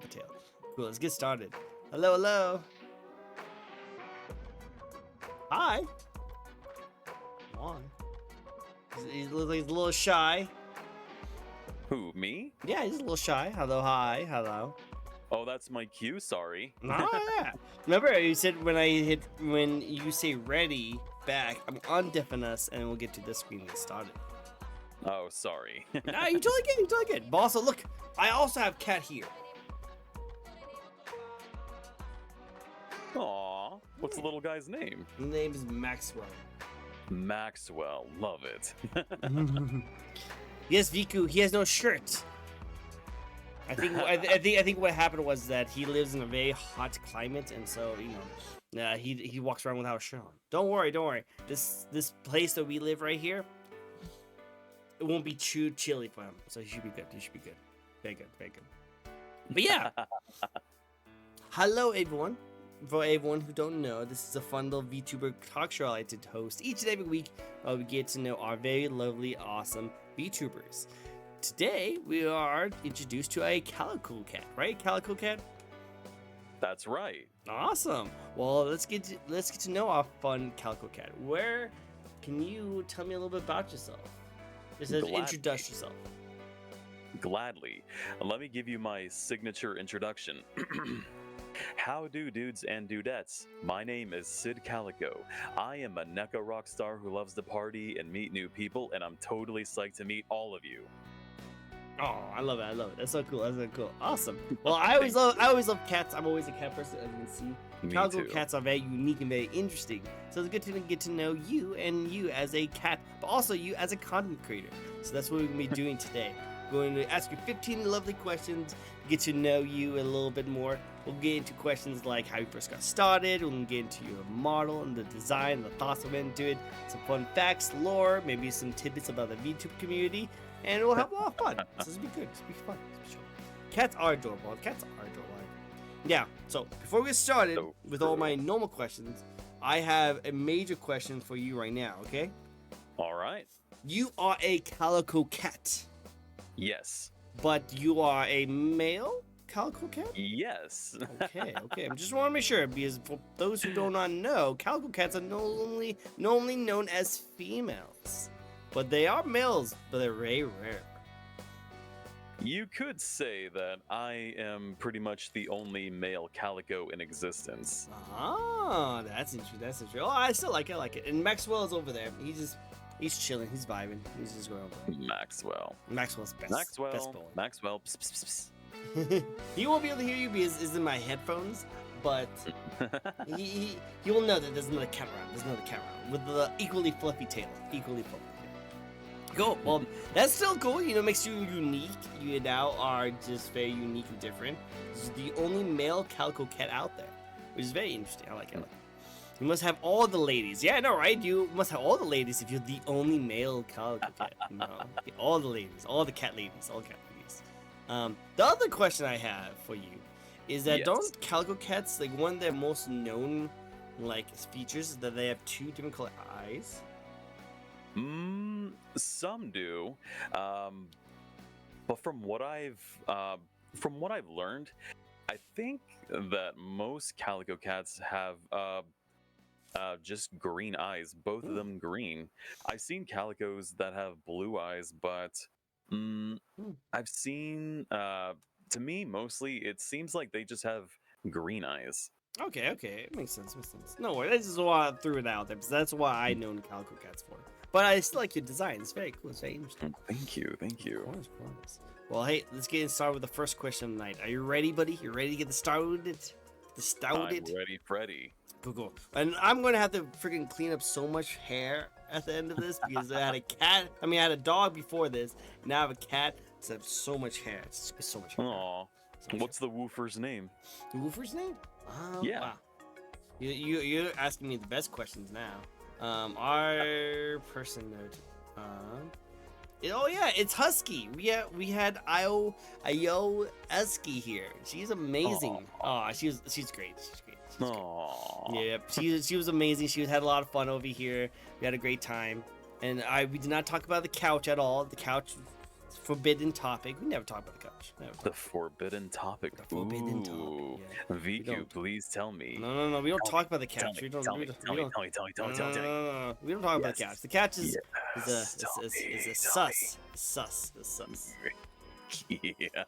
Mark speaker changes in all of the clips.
Speaker 1: tail. Cool, let's get started. Hello, hello. Hi. Come on. He looks like he's a little shy.
Speaker 2: Who, me?
Speaker 1: Yeah, he's a little shy. Hello, hi, hello.
Speaker 2: Oh, that's my cue, sorry.
Speaker 1: Oh yeah. Remember you said when you say ready back, I'm undeafing us and we'll get to this screen and get started.
Speaker 2: Oh, sorry.
Speaker 1: Nah, you totally good, you totally good. But also look, I also have cat here.
Speaker 2: Aw, what's the little guy's name?
Speaker 1: His name is Maxwell.
Speaker 2: Maxwell, love it.
Speaker 1: Yes, Viku, he has no shirt. I think what happened was that he lives in a very hot climate, and so he walks around without a shirt on. Don't worry. This place that we live right here, it won't be too chilly for him, so he should be good. Very good. But yeah, hello everyone. For everyone who don't know, this is a fun little VTuber talk show I like to host each and every week. We get to know our very lovely, awesome VTubers. Today, we are introduced to a Calico Cat, right? Calico Cat?
Speaker 2: That's right.
Speaker 1: Awesome. Well, let's get to know our fun Calico Cat. Where can you tell me a little bit about yourself? Just introduce yourself.
Speaker 2: Gladly. Let me give you my signature introduction. How do dudes and dudettes? My name is SidCalico. I am a NEKO rock star who loves to party and meet new people, and I'm totally psyched to meet all of you.
Speaker 1: Oh, I love it. That's so cool. Awesome. Well, I always love cats. I'm always a cat person, as you can see. Calico cats are very unique and very interesting. So it's good to get to know you and you as a cat, but also you as a content creator. So that's what we're going to be doing today. We're going to ask you 15 lovely questions, get to know you a little bit more. We'll get into questions like how you first got started. We'll get into your model and the design, the thoughts that went into it, some fun facts, lore, maybe some tidbits about the VTube community, and we'll have a lot of fun. So this will be good. This will be fun. Cats are adorable. Yeah, so before we get started with all my normal questions, I have a major question for you right now, okay?
Speaker 2: All right.
Speaker 1: You are a Calico Cat.
Speaker 2: Yes.
Speaker 1: But you are a male Calico Cat?
Speaker 2: Yes.
Speaker 1: Okay. I just want to make sure, because for those who do not know, Calico Cats are normally known as females. But they are males, but they're very rare.
Speaker 2: You could say that I am pretty much the only male calico in existence.
Speaker 1: Ah, that's interesting. Oh, I still like it. And Maxwell is over there. He's chilling. He's vibing. He's just going over. Maxwell's best. Best boy.
Speaker 2: Maxwell. Pss, pss, pss.
Speaker 1: He won't be able to hear you because it's in my headphones, but he will know that there's another cat around. With the equally fluffy tail. Cool. Well, that's still cool. Makes you unique. You now are just very unique and different. This is the only male Calico Cat out there, which is very interesting. I like it. You must have all the ladies. Yeah, I know, right? You must have all the ladies if you're the only male Calico Cat. All the ladies, all the cat ladies. The other question I have for you is that don't Calico Cats, like, one of their most known features is that they have two different color eyes?
Speaker 2: Some do, but from what I've learned, I think that most Calico Cats have just green eyes, both of them green. I've seen calicos that have blue eyes, but I've seen, to me, mostly it seems like they just have green eyes.
Speaker 1: Okay, it makes sense. No worries, this is why I threw it out there, because that's why I know Calico Cats for. But I still like your design. It's very cool. It's very interesting.
Speaker 2: Thank you.
Speaker 1: Of course. Well, hey, let's get started with the first question of the night. Are you ready, buddy? You ready to get started?
Speaker 2: I'm ready, Freddy.
Speaker 1: Cool. And I'm going to have to freaking clean up so much hair at the end of this because I had a dog before this. Now I have a cat. So I have so much hair. It's so much hair.
Speaker 2: Aww. What's the woofer's name?
Speaker 1: The woofer's name?
Speaker 2: Yeah.
Speaker 1: Wow. You're asking me the best questions now. Our person node. It's Husky. We had Ayo Esky here. She's amazing. She's great. Yeah, she was amazing. She had a lot of fun over here. We had a great time, and we did not talk about the couch at all. The couch It's a forbidden topic. We never talk about the couch. Never.
Speaker 2: The forbidden topic.
Speaker 1: The forbidden topic.
Speaker 2: Ooh.
Speaker 1: Yeah.
Speaker 2: VQ, please tell me.
Speaker 1: No. We don't talk about the couch. We don't.
Speaker 2: Tell me.
Speaker 1: No. We don't talk about the couch. The couch is a sus.
Speaker 2: Yeah.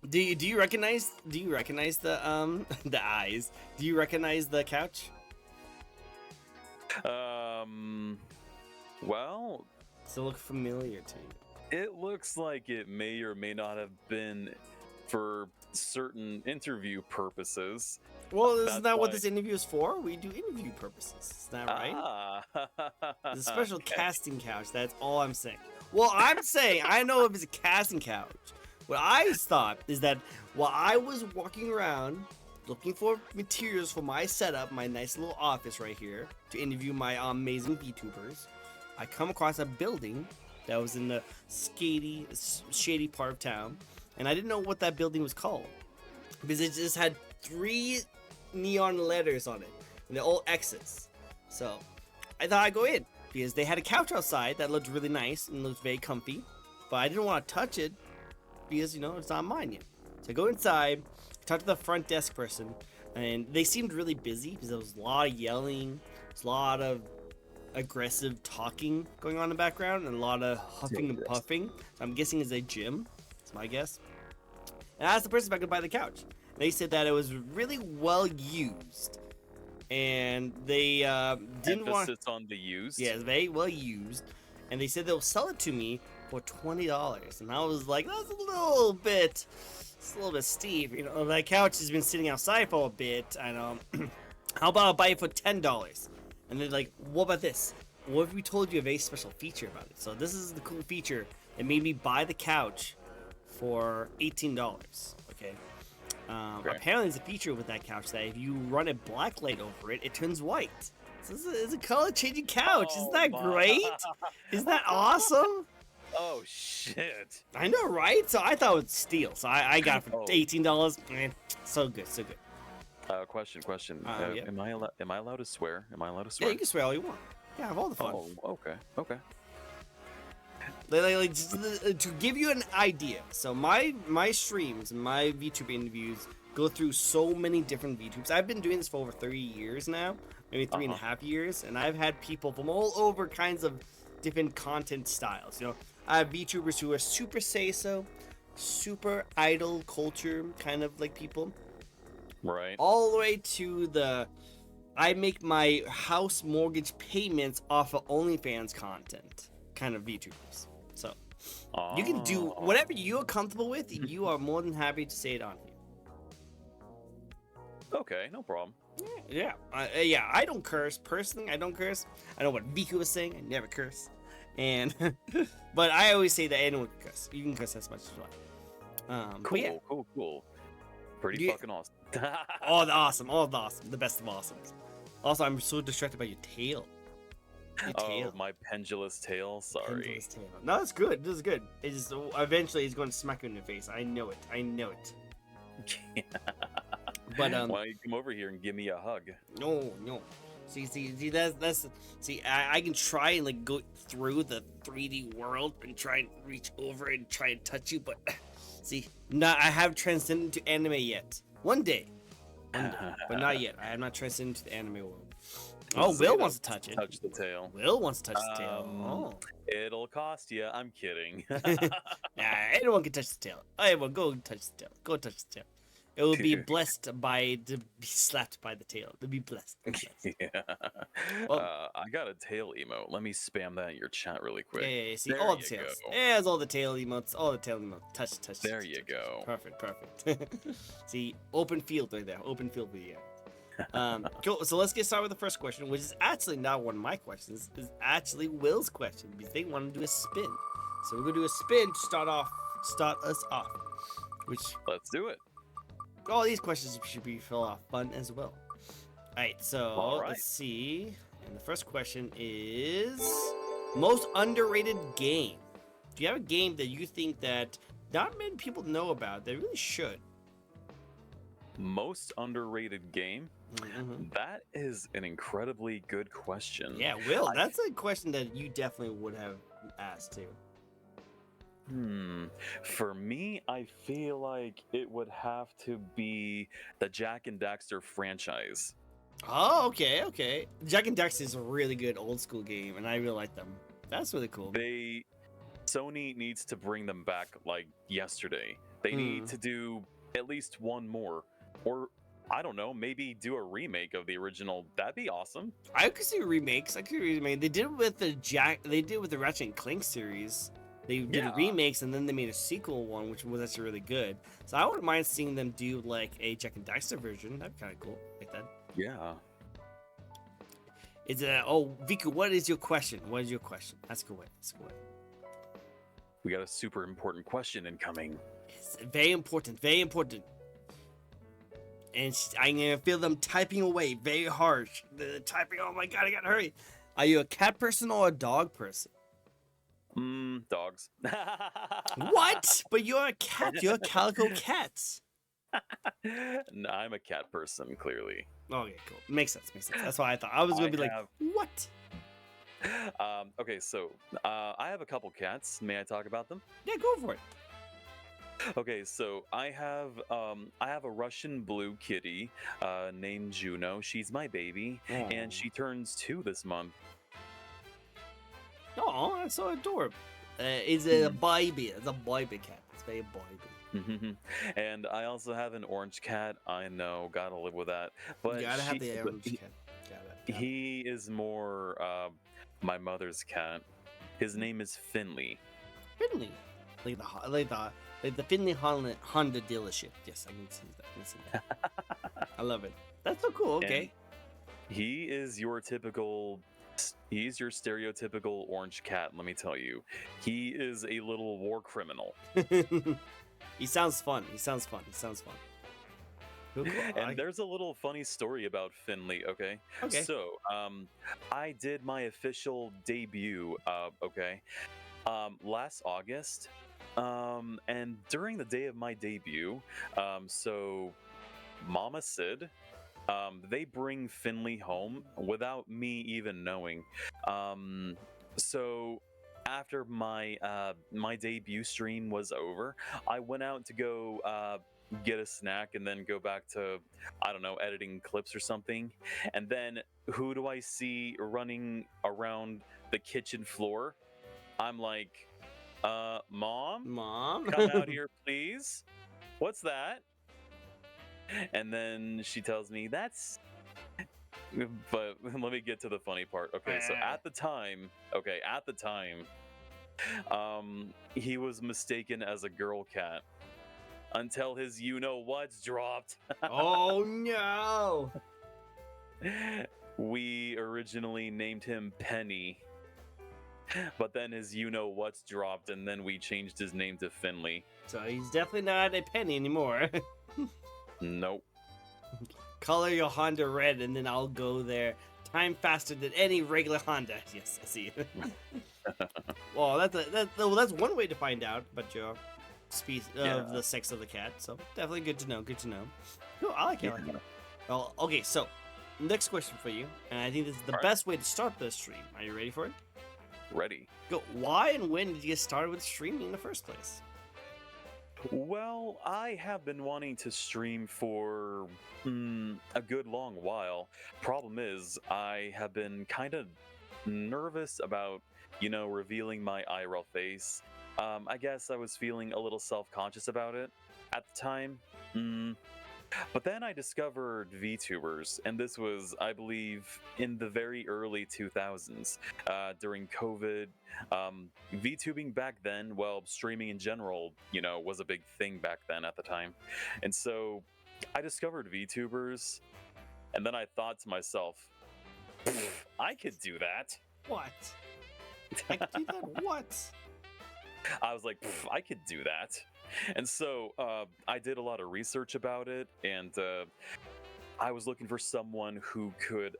Speaker 1: Do you recognize the the eyes? Do you recognize the couch?
Speaker 2: Well,
Speaker 1: Does it look familiar to you?
Speaker 2: it looks like it may or may not have been for certain interview purposes.
Speaker 1: Well, isn't that what this interview is for? We do interview purposes. Isn't that right?
Speaker 2: Ah.
Speaker 1: It's a special
Speaker 2: Okay.
Speaker 1: casting couch. That's all I'm saying. Well, I'm saying I know if it's a casting couch. What I thought is that while I was walking around looking for materials for my setup, my nice little office right here, to interview my amazing VTubers, I come across a building that was in the shady part of town, and I didn't know what that building was called because it just had 3 neon letters on it, and they're all X's. So I thought I'd go in because they had a couch outside that looked really nice and looked very comfy, but I didn't want to touch it because, you know, it's not mine yet. So I go inside, talk to the front desk person, and they seemed really busy because there was a lot of yelling, there's a lot of aggressive talking going on in the background, and a lot of huffing and puffing. So I'm guessing it's a gym. That's my guess. And I asked the person if I could buy the couch. They said that it was really well used, and they didn't want.
Speaker 2: Emphasis on the used.
Speaker 1: Yeah, very well used, and they said they'll sell it to me for $20, and I was like, that's a little bit steep. You know, that couch has been sitting outside for a bit, and how about I buy it for $10? And they're like, what about this? What if we told you a very special feature about it? So this is the cool feature that made me buy the couch for $18. Okay. Apparently, there's a feature with that couch that if you run a black light over it, it turns white. So it's a color-changing couch. Isn't that great? Isn't that awesome?
Speaker 2: Oh shit!
Speaker 1: I know, right? So I thought it was steal. So I got it for $18. Man, so good.
Speaker 2: Question.
Speaker 1: Yeah.
Speaker 2: Am I allowed to swear?
Speaker 1: Yeah, you can swear all you want. Yeah, have all the fun.
Speaker 2: Oh, okay.
Speaker 1: Like, to give you an idea, so my streams, my VTuber interviews go through so many different VTubers. I've been doing this for over 30 years now, maybe 3.5 years, and I've had people from all over kinds of different content styles. You know, I have VTubers who are super say-so, super idol culture kind of like people,
Speaker 2: right?
Speaker 1: all the way to I make my house mortgage payments off of OnlyFans content kind of VTubers. So you can do whatever you're comfortable with. You are more than happy to say it on here.
Speaker 2: Okay, no problem.
Speaker 1: Yeah. I don't curse. Personally, I don't curse. I know what Viku was saying. I never curse. And but I always say that anyone can curse. You can curse as much as you like.
Speaker 2: Cool. Pretty fucking awesome.
Speaker 1: All the awesome. The best of awesomes. Also, I'm so distracted by your tail.
Speaker 2: My pendulous tail. Sorry.
Speaker 1: Pendulous tail. No, that's good. This is good. It's just eventually he's going to smack you in the face. I know it. But
Speaker 2: why don't you come over here and give me a hug?
Speaker 1: No. See, that's I can try and like go through the 3D world and try and reach over and try and touch you, but see, I haven't transcended to anime yet. One day, but not yet. I have not transcended to the anime world. Oh, Will wants to touch it.
Speaker 2: Touch the tail.
Speaker 1: Will wants to touch the tail.
Speaker 2: It'll cost you. I'm kidding.
Speaker 1: Nah, anyone can touch the tail. Anyone, go touch the tail. Go touch the tail. It will be blessed to be slapped by the tail. To be blessed.
Speaker 2: Yeah.
Speaker 1: Well,
Speaker 2: I got a tail emote. Let me spam that in your chat really quick.
Speaker 1: Yeah. See,
Speaker 2: there
Speaker 1: all the
Speaker 2: you
Speaker 1: tails.
Speaker 2: go.
Speaker 1: There's all the tail emotes. All the tail emotes. Touch.
Speaker 2: There
Speaker 1: touch,
Speaker 2: you
Speaker 1: touch.
Speaker 2: go.
Speaker 1: Perfect. See, open field right there. Open field video. Cool. So let's get started with the first question, which is actually not one of my questions. It's actually Will's question because they want to do a spin. So we're gonna do a spin to start us off.
Speaker 2: Let's do it.
Speaker 1: All these questions should be fun as well. Alright, so let's see. And the first question is most underrated game. Do you have a game that you think that not many people know about that really should?
Speaker 2: Most underrated game?
Speaker 1: Mm-hmm.
Speaker 2: That is an incredibly good question.
Speaker 1: Yeah, Will, that's a question that you definitely would have asked too.
Speaker 2: For me, I feel like it would have to be the Jack and Daxter franchise.
Speaker 1: Oh, okay, okay. Jack and Daxter is a really good old school game, and I really like them. That's really cool.
Speaker 2: Sony needs to bring them back like yesterday. They need to do at least one more, or I don't know, maybe do a remake of the original. That'd be awesome.
Speaker 1: I could see remakes. I could remake. They did it with the They did it with the Ratchet and Clank series. They did remakes, and then they made a sequel one, which was actually really good. So I wouldn't mind seeing them do like a Jack and Daxter version. That'd be kind of cool, like that.
Speaker 2: Yeah.
Speaker 1: Is it? Oh, Viku, what is your question? What is your question? Ask away. Ask away.
Speaker 2: We got a super important question incoming.
Speaker 1: It's very important. Very important. And I'm gonna feel them typing away very harsh. They're typing. Oh my god! I gotta hurry. Are you a cat person or a dog person?
Speaker 2: Dogs.
Speaker 1: What? But you're a cat. You're a calico cat.
Speaker 2: No, I'm a cat person, clearly.
Speaker 1: Okay, cool. Makes sense. Makes sense. That's why I thought I was gonna be like, what?
Speaker 2: Okay, so I have a couple cats. May I talk about them?
Speaker 1: Yeah, go for it.
Speaker 2: Okay, so I have a Russian blue kitty named Juno. She's my baby, and she turns 2 this month.
Speaker 1: Oh, that's so adorable. It's a baby. It's a baby cat. It's very baby.
Speaker 2: And I also have an orange cat. I know, gotta live with that. But
Speaker 1: You gotta have the orange cat. Got it.
Speaker 2: He is more my mother's cat. His name is Finley.
Speaker 1: Finley, like the Finley Honda dealership. Yes, I can see that. I can see that. I love it. That's so cool. Okay.
Speaker 2: And he is your typical. He's your stereotypical orange cat. Let me tell you, he is a little war criminal.
Speaker 1: He sounds fun. He sounds fun. Cool.
Speaker 2: And there's a little funny story about Finley, okay?
Speaker 1: Okay.
Speaker 2: So, I did my official debut, last August. And during the day of my debut, so Mama Sid, they bring Finley home without me even knowing. So after my my debut stream was over, I went out to go get a snack and then go back to, I don't know, editing clips or something. And then who do I see running around the kitchen floor? I'm like, Mom, come out here, please. What's that? And then she tells me that's. But let me get to the funny part. Okay, so at the time, he was mistaken as a girl cat until his you-know-what's dropped.
Speaker 1: Oh no!
Speaker 2: We originally named him Penny, but then his you-know-what's dropped, and then we changed his name to Finley.
Speaker 1: So he's definitely not a Penny anymore.
Speaker 2: Nope.
Speaker 1: Color your Honda red, and then I'll go there. Time faster than any regular Honda. Yes, I see. Well, that's one way to find out about your species of the sex of the cat. So definitely good to know. Good to know. Cool. I like it. Well, okay. So next question for you, and I think this is the best way to start the stream. Are you ready for it?
Speaker 2: Ready.
Speaker 1: Go. Why and when did you get started with streaming in the first place?
Speaker 2: Well, I have been wanting to stream for a good long while. Problem is, I have been kind of nervous about, revealing my IRL face. I guess I was feeling a little self-conscious about it at the time. But then I discovered VTubers, and this was, I believe, in the very early 2000s, during COVID. VTubing back then, well, streaming in general, was a big thing back then at the time. And so I discovered VTubers, and then I thought to myself, I could do that.
Speaker 1: What? I could do that? What?
Speaker 2: I was like, I could do that. And so I did a lot of research about it, and I was looking for someone who could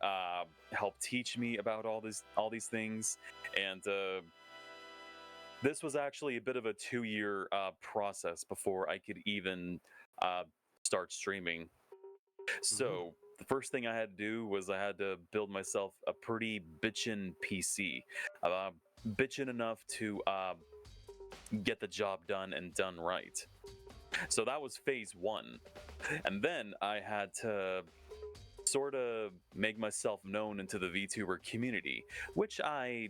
Speaker 2: help teach me about all these things. And this was actually a bit of a 2-year process before I could even start streaming. So the first thing I had to do was I had to build myself a pretty bitchin' PC, bitchin' enough to get the job done and done right. So that was phase one. And then I had to sort of make myself known into the VTuber community, which I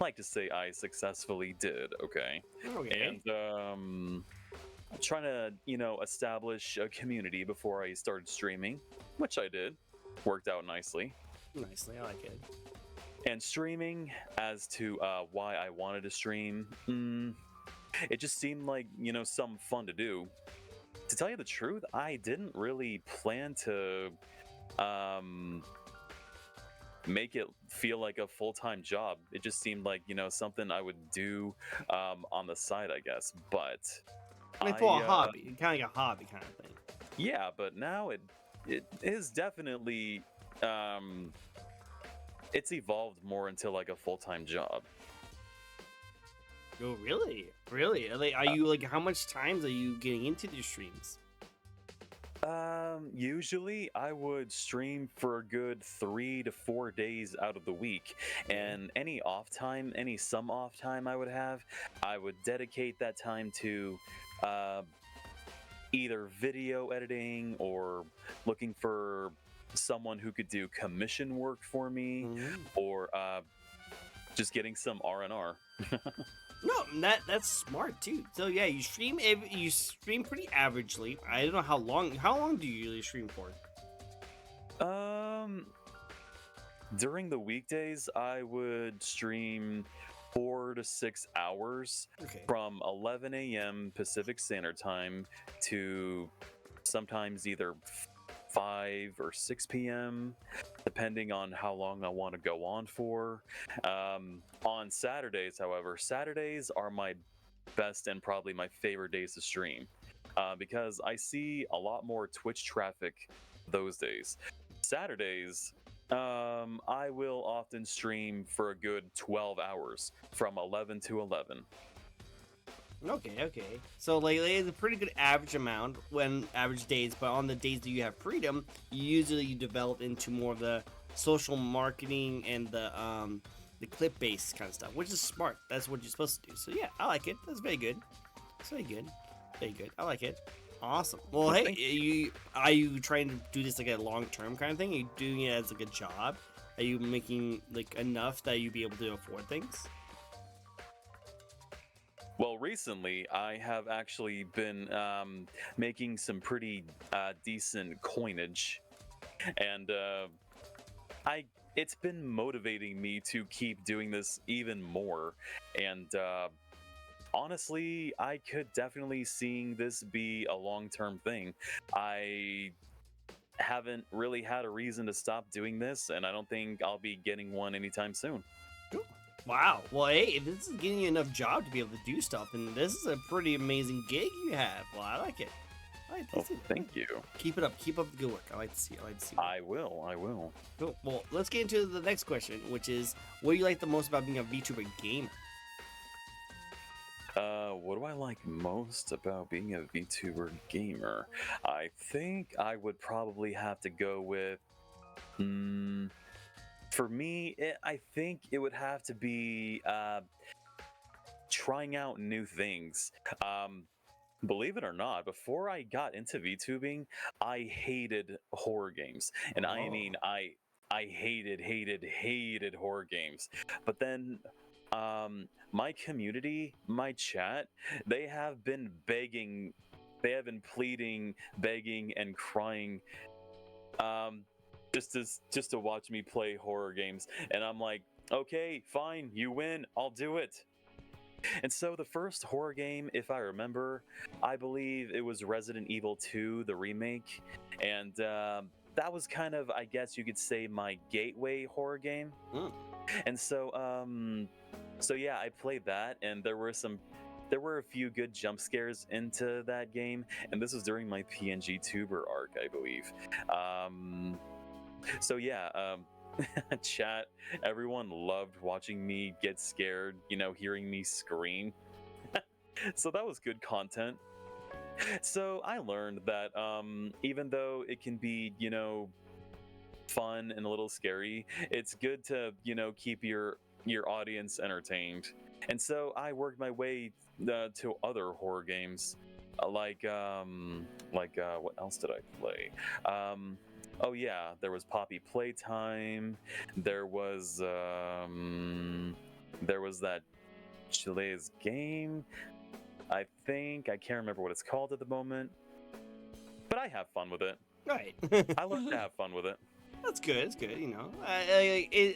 Speaker 2: like to say I successfully did, okay?
Speaker 1: Okay.
Speaker 2: And trying to, establish a community before I started streaming, which I did. Worked out nicely.
Speaker 1: Nicely, I like it.
Speaker 2: And streaming, as to why I wanted to stream, it just seemed like, something fun to do. To tell you the truth, I didn't really plan to make it feel like a full-time job. It just seemed like, something I would do on the side, I guess. But
Speaker 1: Like for a hobby, kind of like a hobby kind of thing.
Speaker 2: yeah, but now it is definitely it's evolved more into like a full-time job.
Speaker 1: Oh, really? Really? Like, are you like, how much times are you getting into these streams?
Speaker 2: Usually I would stream for a good 3 to 4 days out of the week, and any off time, some off time I would have, I would dedicate that time to either video editing or looking for someone who could do commission work for me, or just getting some R&R.
Speaker 1: No, that's smart too. So yeah, you stream pretty averagely. I don't know how long. How long do you usually stream for?
Speaker 2: During the weekdays, I would stream 4 to 6 hours from 11 a.m. Pacific Standard Time to sometimes either 5 or 6 p.m., depending on how long I want to go on for. On Saturdays, however, Saturdays are my best and probably my favorite days to stream, because I see a lot more Twitch traffic those days. Saturdays, I will often stream for a good 12 hours from 11 to 11.
Speaker 1: Okay. So like it's a pretty good average amount when average days, but on the days that you have freedom, you usually develop into more of the social marketing and the clip based kind of stuff, which is smart. That's what you're supposed to do. So yeah, I like it. That's very good. It's very good. Very good. I like it. Awesome. Well, hey, are you trying to do this like a long term kind of thing? Are you doing it as like a job? Are you making like enough that you be able to afford things?
Speaker 2: Well, recently I have actually been making some pretty decent coinage, and it's been motivating me to keep doing this even more. And honestly, I could definitely see this be a long-term thing. I haven't really had a reason to stop doing this, and I don't think I'll be getting one anytime soon.
Speaker 1: Wow. Well, hey, if this is getting you enough job to be able to do stuff, and this is a pretty amazing gig you have. Well, I like it.
Speaker 2: Thank you.
Speaker 1: Keep it up. Keep up the good work. I like to see it.
Speaker 2: I will.
Speaker 1: Cool. Well, let's get into the next question, which is, what do you like the most about being a VTuber gamer?
Speaker 2: What do I like most about being a VTuber gamer? I think I would probably have to go with... For me, I think it would have to be trying out new things. Believe it or not, before I got into VTubing, I hated horror games. And I mean, I hated horror games. But then my community, my chat, they have been pleading, begging, and crying just to watch me play horror games. And I'm like, okay, fine, you win, I'll do it. And so the first horror game, if I remember, I believe it was Resident Evil 2, the remake. And that was kind of, I guess you could say, my gateway horror game. And so yeah, I played that, and there were a few good jump scares into that game, and this was during my PNG Tuber arc, I believe. So yeah, chat, everyone loved watching me get scared, hearing me scream. So that was good content. So I learned that even though it can be, fun and a little scary, it's good to, keep your audience entertained. And so I worked my way to other horror games, what else did I play? Oh yeah, there was Poppy Playtime. There was that Chile's game. I can't remember what it's called at the moment, but I have fun with it.
Speaker 1: Right.
Speaker 2: I love to have fun with it.
Speaker 1: That's good. It's good. You know,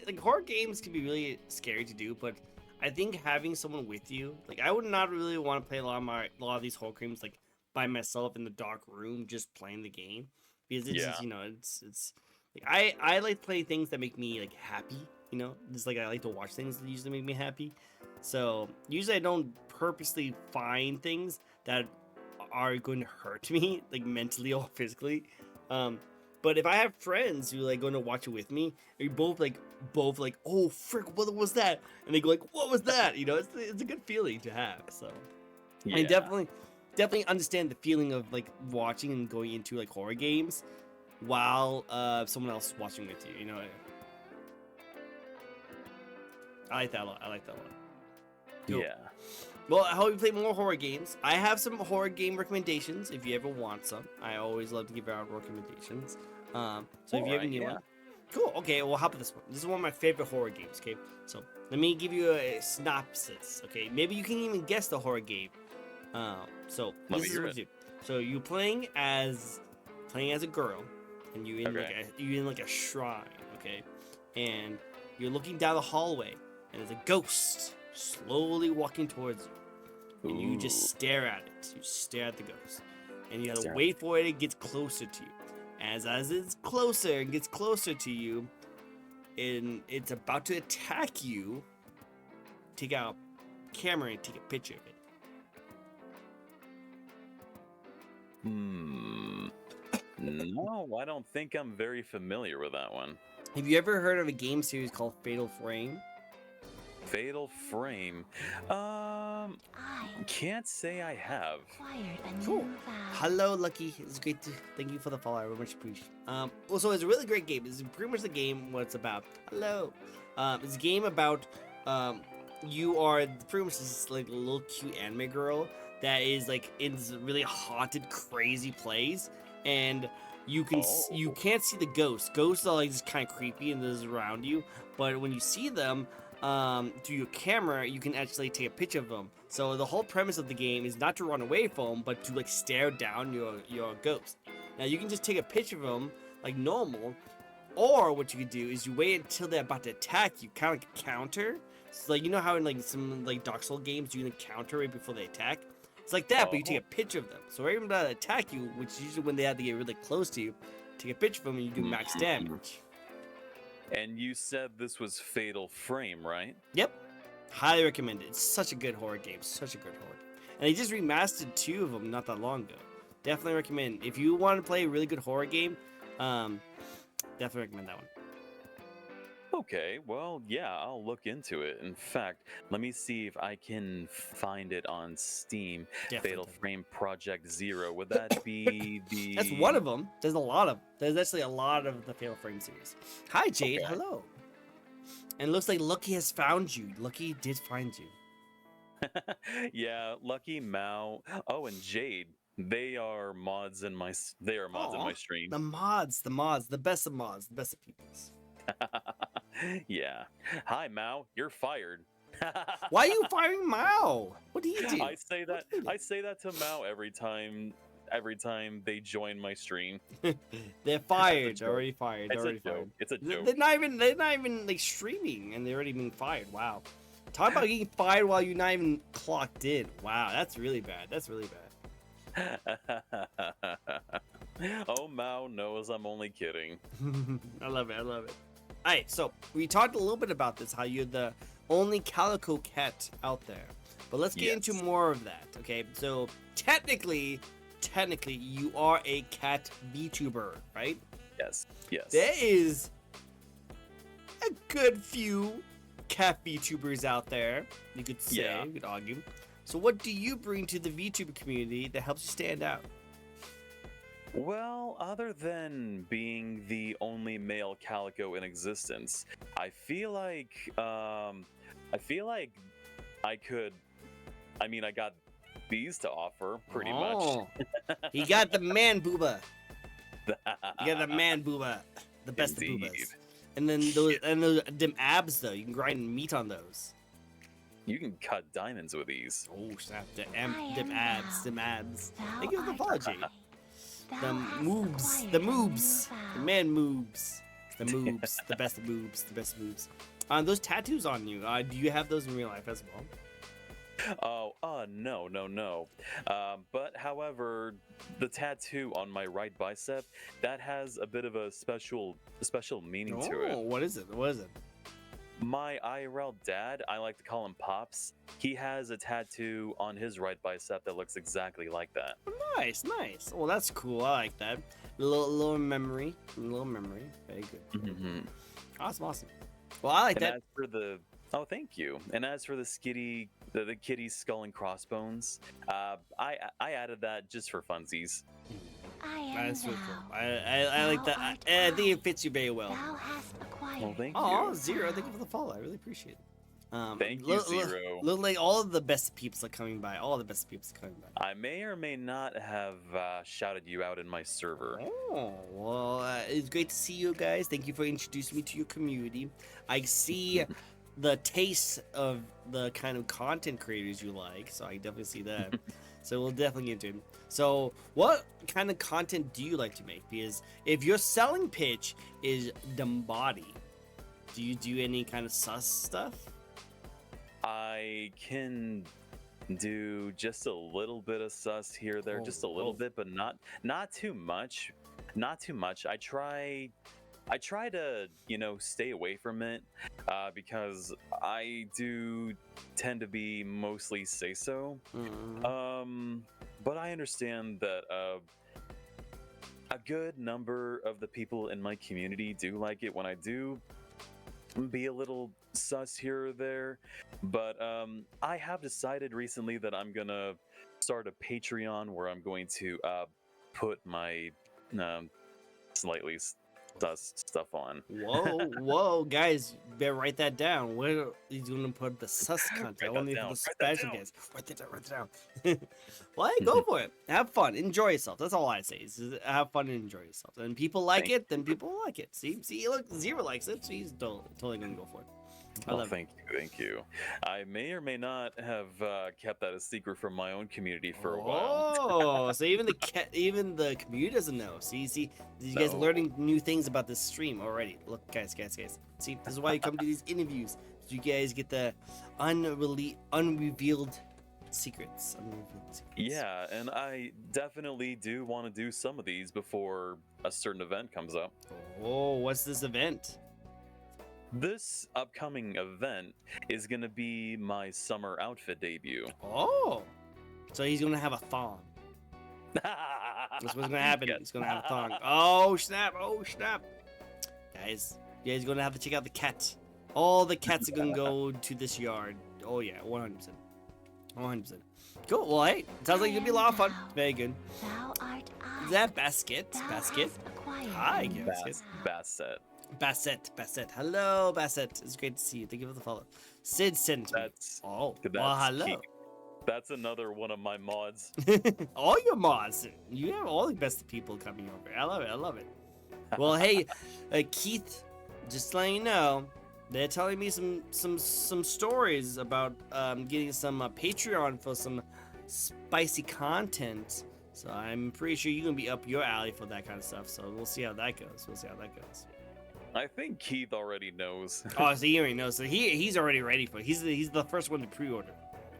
Speaker 1: like horror games can be really scary to do, but I think having someone with you, like I would not really want to play a lot of these horror games like by myself in the dark room just playing the game because it's
Speaker 2: Yeah.
Speaker 1: just it's like I like to play things that make me like happy. You know, just like I like to watch things that usually make me happy. So usually I don't purposely find things that are going to hurt me like mentally or physically. But if I have friends who like going to watch it with me, we both like oh frick, what was that? And they go like, what was that? You know, it's a good feeling to have. So
Speaker 2: Yeah.
Speaker 1: I definitely understand the feeling of like watching and going into like horror games while someone else is watching with you. You know, I like that a lot. Cool.
Speaker 2: Yeah.
Speaker 1: Well, I hope you play more horror games. I have some horror game recommendations if you ever want some. I always love to give out recommendations. So if you have a new one. Cool. Okay, well, how about this one? This is one of my favorite horror games, okay? So let me give you a synopsis, okay? Maybe you can even guess the horror game. So this is what you do. So you're playing as a girl, and you're in like a shrine, okay? And you're looking down the hallway, and there's a ghost slowly walking towards you, and you just stare at it. You stare at the ghost, and you have to wait for it to get closer to you. As it's closer and gets closer to you, and it's about to attack you, take out a camera and take a picture of it.
Speaker 2: No, I don't think I'm very familiar with that one.
Speaker 1: Have you ever heard of a game series called Fatal Frame?
Speaker 2: Fatal Frame. Can't say I have.
Speaker 1: Cool. Hello, Lucky. It's great to thank you for the follow. I very much appreciate. Also, it's a really great game. It's pretty much the game what it's about. Hello. It's a game about you are pretty much this like little cute anime girl that is like in this really haunted, crazy place, and you can't see the ghosts. Ghosts are like just kind of creepy and they're around you, but when you see them through your camera, you can actually take a picture of them. So the whole premise of the game is not to run away from them, but to like stare down your ghost. Now you can just take a picture of them like normal, or what you could do is you wait until they're about to attack you, kind of like a counter. So like you know how in like some like Dark Souls games you can counter right before they attack. It's like that, but you take a picture of them. So right when they attack you, which is usually when they have to get really close to you, take a picture of them and you do max damage.
Speaker 2: And you said this was Fatal Frame, right?
Speaker 1: Yep. Highly recommend it. It's such a good horror game. Such a good horror game. And they just remastered 2 of them not that long ago. Definitely recommend. If you want to play a really good horror game, definitely recommend that one.
Speaker 2: Okay, well, yeah, I'll look into it. In fact, let me see if I can find it on Steam.
Speaker 1: Definitely.
Speaker 2: Fatal Frame Project Zero. Would that be the...
Speaker 1: That's one of them. There's a lot of... There's actually a lot of the Fatal Frame series. Hi, Jade.
Speaker 2: Okay.
Speaker 1: Hello. And it looks like Lucky has found you. Lucky did find you.
Speaker 2: Yeah, Lucky, Mao, oh, and Jade. They are mods in my in my stream.
Speaker 1: The mods, the best of mods, the best of peoples.
Speaker 2: Yeah. Hi, Mao. You're fired.
Speaker 1: Why are you firing Mao? What do you do?
Speaker 2: I say that to Mao every time they join my stream.
Speaker 1: They're fired. They're already fired. They're already fired.
Speaker 2: It's a joke.
Speaker 1: They're not even like streaming, and they're already being fired. Wow. Talk about getting fired while you're not even clocked in. Wow, that's really bad. That's really bad.
Speaker 2: Oh, Mao knows I'm only kidding.
Speaker 1: I love it. I love it. All right, so we talked a little bit about this, how you're the only calico cat out there. But let's get into more of that, okay? So technically, you are a cat VTuber, right?
Speaker 2: Yes.
Speaker 1: There is a good few cat VTubers out there, you could say, you could argue. So what do you bring to the VTuber community that helps you stand out?
Speaker 2: Well, other than being the only male calico in existence, I feel like I got these to offer pretty
Speaker 1: Oh, he got the man booba. You got the man booba, the best of
Speaker 2: Indeed.
Speaker 1: boobas. And then them abs though, you can grind meat on those.
Speaker 2: You can cut diamonds with these.
Speaker 1: Oh snap! Them abs. Thank you for the apology. The moobs, the man moobs, the moobs, the best of moobs, the best of moobs. Those tattoos on you. Do you have those in real life as well?
Speaker 2: No. But however, the tattoo on my right bicep, that has a bit of a special meaning to it.
Speaker 1: Oh, what is it? What is it?
Speaker 2: My IRL dad, I like to call him Pops. He has a tattoo on his right bicep that looks exactly like that.
Speaker 1: Nice. Well, that's cool. I like that. Little memory. Very good.
Speaker 2: Mm-hmm.
Speaker 1: Awesome. Well, I like that.
Speaker 2: As for the thank you. And as for the kitty skull and crossbones, I added that just for funsies.
Speaker 1: That's really cool. I like that. I think it fits you very well.
Speaker 2: Well, thank
Speaker 1: Oh,
Speaker 2: you.
Speaker 1: Zero, thank you for the follow. I really appreciate it.
Speaker 2: Thank you, Zero.
Speaker 1: Look like all of the best peeps are coming by.
Speaker 2: I may or may not have shouted you out in my server.
Speaker 1: Oh, well, it's great to see you guys. Thank you for introducing me to your community. I see the taste of the kind of content creators you like, so I definitely see that. So we'll definitely get into it. So what kind of content do you like to make? Because if your selling pitch is dumb body, do you do any kind of sus stuff?
Speaker 2: I can do just a little bit of sus here, there, just a little bit, but not too much. Not too much. I try to, stay away from it because I do tend to be mostly say so.
Speaker 1: Mm-hmm.
Speaker 2: But I understand that a good number of the people in my community do like it when I do be a little sus here or there. But I have decided recently that I'm gonna start a Patreon where I'm going to put my slightly sus stuff on.
Speaker 1: Whoa, guys, better write that down. Where he's gonna put the sus content? Only for the special guests. Write that down. Well, hey, go for it. Have fun. Enjoy yourself. That's all I say. Is have fun and enjoy yourself. And people like it, then people like it. See, look, Zero likes it, so he's totally gonna go for it.
Speaker 2: Thank you. I may or may not have kept that a secret from my own community for a while.
Speaker 1: Oh, so even the community doesn't know. See, you guys are learning new things about this stream already. Look, guys. See, this is why you come to these interviews. So you guys get the unrevealed secrets.
Speaker 2: Yeah, and I definitely do want to do some of these before a certain event comes up.
Speaker 1: Oh, what's this event?
Speaker 2: This upcoming event is going to be my summer outfit debut.
Speaker 1: Oh, so he's going to have a thong. That's what's going to happen. He's going to have a thong. Oh, snap. Guys, you guys going to have to check out the cat. All the cats are going to go to this yard. Oh, yeah, 100%. Cool. Well, hey, sounds like it's going to be a lot of fun. Very good. Is that Basket? Hi, Basset. Bassett. Hello, Bassett. It's great to see you. Thank you for the follow. Sid sent me. Well, hello.
Speaker 2: Key. That's another one of my mods.
Speaker 1: All your mods. You have all the best people coming over. I love it. Well, hey, Keith, just letting you know, they're telling me some stories about getting some Patreon for some spicy content. So I'm pretty sure you're gonna be up your alley for that kind of stuff. So we'll see how that goes.
Speaker 2: I think Keith already knows.
Speaker 1: Oh, so he already knows. So he's already ready for it. He's the first one to pre-order.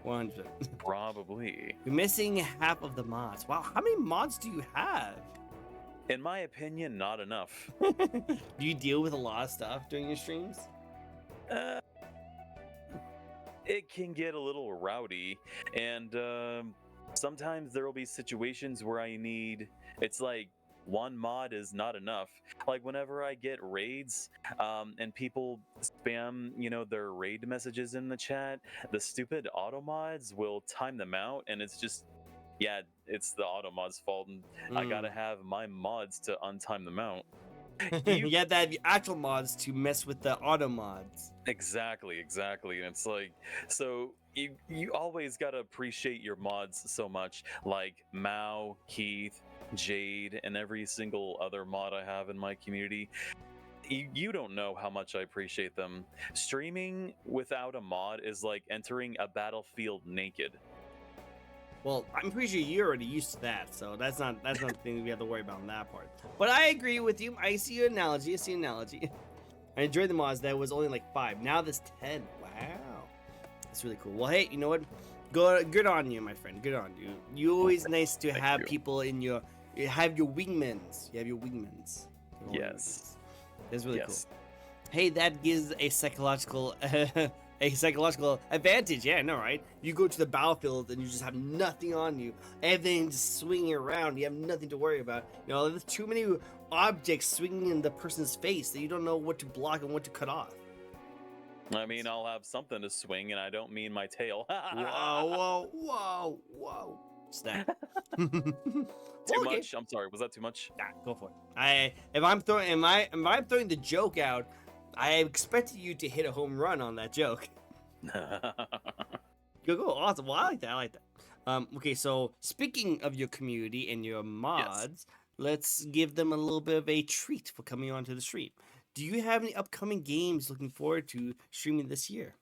Speaker 1: 100.
Speaker 2: Probably.
Speaker 1: You're missing half of the mods. Wow, how many mods do you have?
Speaker 2: In my opinion, not enough.
Speaker 1: Do you deal with a lot of stuff during your streams?
Speaker 2: It can get a little rowdy, and sometimes there will be situations where it's like one mod is not enough. Like whenever I get raids and people spam their raid messages in the chat, the stupid auto mods will time them out, and it's just it's the auto mods fault, and I gotta have my mods to untime them out.
Speaker 1: You have to have the actual mods to mess with the auto mods.
Speaker 2: Exactly, and it's like, so you always gotta appreciate your mods so much, like Mao, Keith, Jade, and every single other mod I have in my community. You don't know how much I appreciate them. Streaming without a mod is like entering a battlefield naked.
Speaker 1: Well, I'm pretty sure you're already used to that, so that's not the thing we have to worry about on that part. But I agree with you. I see your analogy. I see your analogy. I enjoyed the mods. That was only like 5. Now there's 10. Wow, that's really cool. Well, hey, you know what? Good on you, my friend. Good on you. You always nice to have people in your. You have your wingmans. You have your wingmans.
Speaker 2: Yes.
Speaker 1: That's really cool. Hey, that gives a psychological advantage. Yeah, I know, right? You go to the battlefield and you just have nothing on you. Everything just swinging around. You have nothing to worry about. You know, there's too many objects swinging in the person's face that you don't know what to block and what to cut off.
Speaker 2: I mean, I'll have something to swing, and I don't mean my tail.
Speaker 1: whoa. Snap.
Speaker 2: Too much? I'm sorry. Was that too much?
Speaker 1: Nah, go for it. If I'm throwing the joke out, I expected you to hit a home run on that joke. Go. Awesome. Well, I like that. Okay, so speaking of your community and your mods, let's give them a little bit of a treat for coming onto the stream. Do you have any upcoming games looking forward to streaming this year?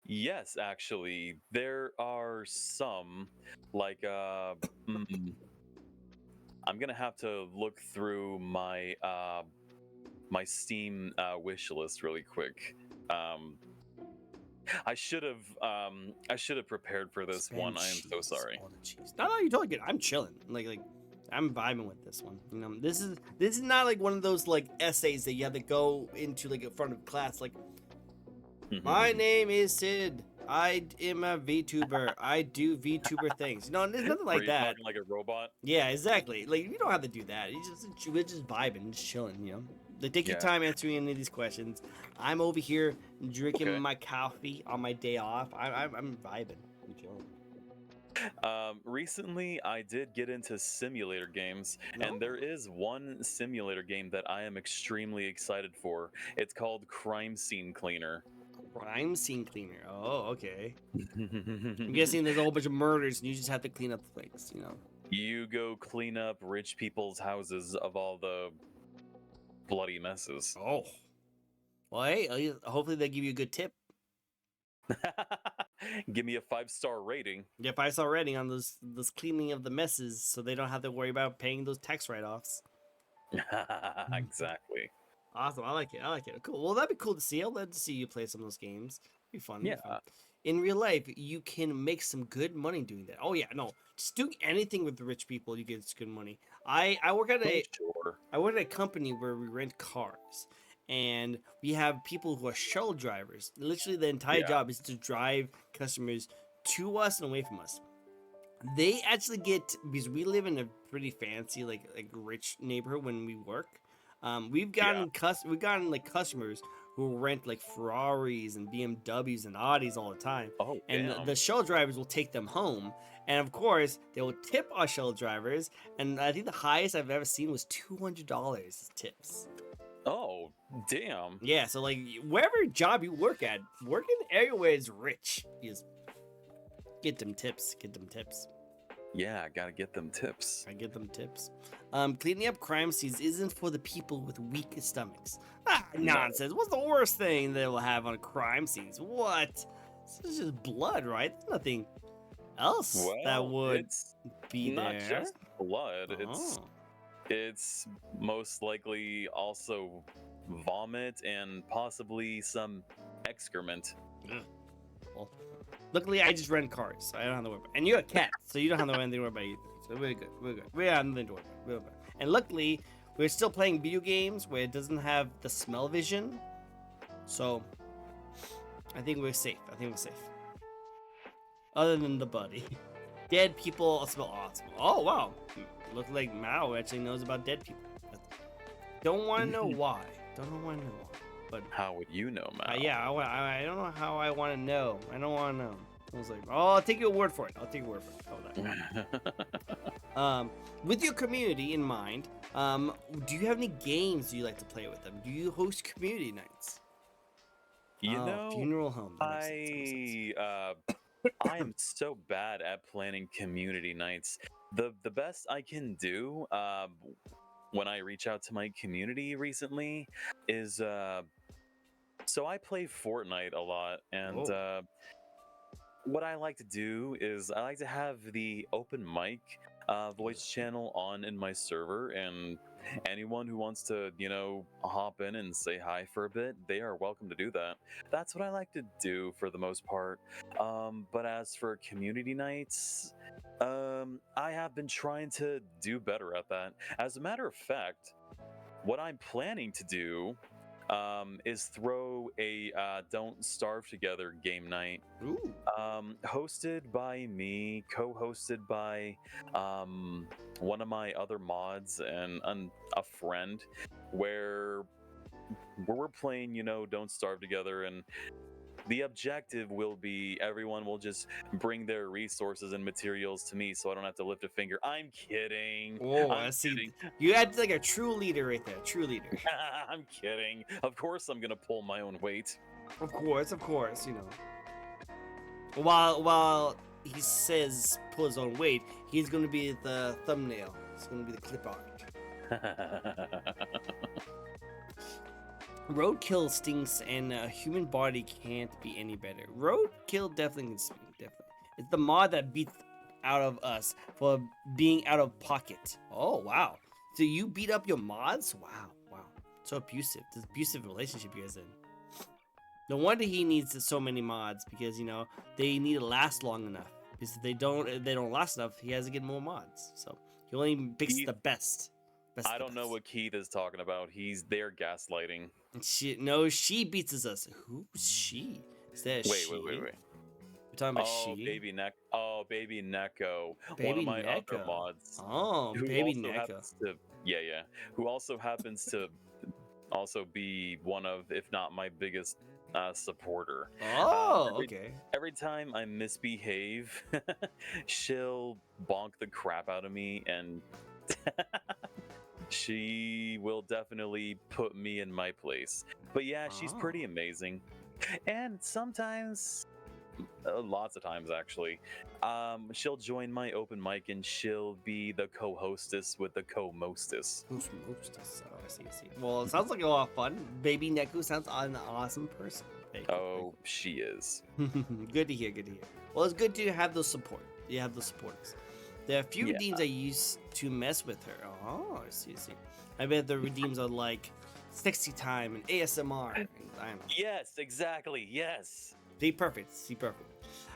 Speaker 2: Yes, actually, there are some. Like, I'm gonna have to look through my my Steam wish list really quick. I should have prepared for this one. I am so sorry.
Speaker 1: No, you're totally good. I'm chilling. Like I'm vibing with this one. You know, this is not like one of those like essays that you have to go into like in front of class. Like, my name is Sid. I am a VTuber. I do VTuber things. No, there's nothing like that.
Speaker 2: Talking like a robot.
Speaker 1: Yeah, exactly. Like, you don't have to do that. We're just vibing, just chilling. You know, like, take your time answering any of these questions. I'm over here drinking my coffee on my day off. I'm vibing. I'm chilling.
Speaker 2: Recently, I did get into simulator games, and there is one simulator game that I am extremely excited for. It's called Crime Scene Cleaner.
Speaker 1: Crime Scene Cleaner. Oh, okay. I'm guessing there's a whole bunch of murders, and you just have to clean up the place, you know?
Speaker 2: You go clean up rich people's houses of all the bloody messes.
Speaker 1: Oh. Well, hey, hopefully they give you a good tip.
Speaker 2: Give me a 5-star rating.
Speaker 1: Yeah, 5-star rating on this cleaning of the messes, so they don't have to worry about paying those tax write-offs.
Speaker 2: Exactly.
Speaker 1: Awesome, I like it. Cool. Well, that'd be cool to see. I'll love to see you play some of those games. Be fun.
Speaker 2: Yeah.
Speaker 1: Be fun. In real life, you can make some good money doing that. Oh yeah, no, just do anything with the rich people. You get good money. I work at a company where we rent cars, and we have people who are shuttle drivers. Literally, the entire job is to drive customers to us and away from us. They actually get, because we live in a pretty fancy, like rich neighborhood when we work. We've gotten customers who rent like Ferraris and BMWs and Audis all the time.
Speaker 2: Oh,
Speaker 1: and the shuttle drivers will take them home, and of course they will tip our shuttle drivers. And I think the highest I've ever seen was $200 tips.
Speaker 2: Oh, damn.
Speaker 1: Yeah, so like wherever job you work at, working everywhere is rich. You just get them tips.
Speaker 2: Yeah, gotta get them tips.
Speaker 1: I get them tips. Cleaning up crime scenes isn't for the people with weak stomachs. Nonsense. What's the worst thing they will have on crime scenes? What? It's just blood, right? There's nothing else that would be
Speaker 2: not
Speaker 1: there.
Speaker 2: Just blood. It's most likely also vomit and possibly some excrement.
Speaker 1: Well, luckily, I just rent cars, so I don't have to worry about it. And you have cats, so you don't have to worry about either. So we're good. We have nothing to worry about. And luckily, we're still playing video games where it doesn't have the smell vision. So I think we're safe. Other than the buddy. Dead people smell awesome. Oh, wow. Looks like Mao actually knows about dead people. Don't want to know why. But
Speaker 2: how would you know, Mao?
Speaker 1: Yeah, I don't know how I want to know. I don't want to know. I was like, I'll take your word for it. How about that? With your community in mind, do you have any games you like to play with them? Do you host community nights?
Speaker 2: You know,
Speaker 1: funeral home. That makes sense. That makes sense.
Speaker 2: I am so bad at planning community nights. The best I can do when I reach out to my community recently is so I play Fortnite a lot, and
Speaker 1: Oh.
Speaker 2: what I like to do is I like to have the open mic voice channel on in my server, and anyone who wants to, hop in and say hi for a bit, they are welcome to do that. That's what I like to do for the most part. But as for community nights, I have been trying to do better at that. As a matter of fact, what I'm planning to do is throw a Don't Starve Together game night,
Speaker 1: Ooh.
Speaker 2: hosted by me, co-hosted by one of my other mods and a friend, where we're playing, Don't Starve Together, and the objective will be everyone will just bring their resources and materials to me so I don't have to lift a finger. I'm kidding.
Speaker 1: Oh,
Speaker 2: I'm
Speaker 1: I see.
Speaker 2: kidding.
Speaker 1: You had like a true leader right there. True leader.
Speaker 2: I'm kidding. Of course I'm gonna pull my own weight.
Speaker 1: Of course, you know. While he says pull his own weight, he's gonna be the thumbnail. It's gonna be the clip art. Roadkill stinks, and a human body can't be any better. Roadkill definitely can stink. Definitely, it's the mod that beats out of us for being out of pocket. Oh wow! So you beat up your mods? Wow. So abusive. This abusive relationship you guys in. No wonder he needs so many mods, because they need to last long enough. Because if they don't last enough, he has to get more mods. So he only picks the best.
Speaker 2: I don't know what Keith is talking about. He's there gaslighting.
Speaker 1: She beats us. Who's she? Is that
Speaker 2: wait,
Speaker 1: she?
Speaker 2: Wait.
Speaker 1: We're talking about she.
Speaker 2: Baby NEKO.
Speaker 1: Baby
Speaker 2: One of my
Speaker 1: NEKO.
Speaker 2: other mods.
Speaker 1: Oh,
Speaker 2: who
Speaker 1: Baby
Speaker 2: also
Speaker 1: NEKO.
Speaker 2: happens to, who also happens to also be one of, if not my biggest supporter.
Speaker 1: Okay.
Speaker 2: Every time I misbehave, she'll bonk the crap out of me, and she will definitely put me in my place. But yeah, she's pretty amazing. And sometimes, lots of times actually, she'll join my open mic and she'll be the co-hostess with the co-mostess.
Speaker 1: Who's mostess? Oh, I see. Well, it sounds like a lot of fun. Baby NEKO sounds like an awesome person. Very cool.
Speaker 2: She is.
Speaker 1: Good to hear. Well, it's good to have those support. You have those supporters. There are a few redeems I used to mess with her. Oh, I see. I bet the redeems are like sexy time and ASMR. And I don't know.
Speaker 2: Yes, exactly. Yes.
Speaker 1: See perfect.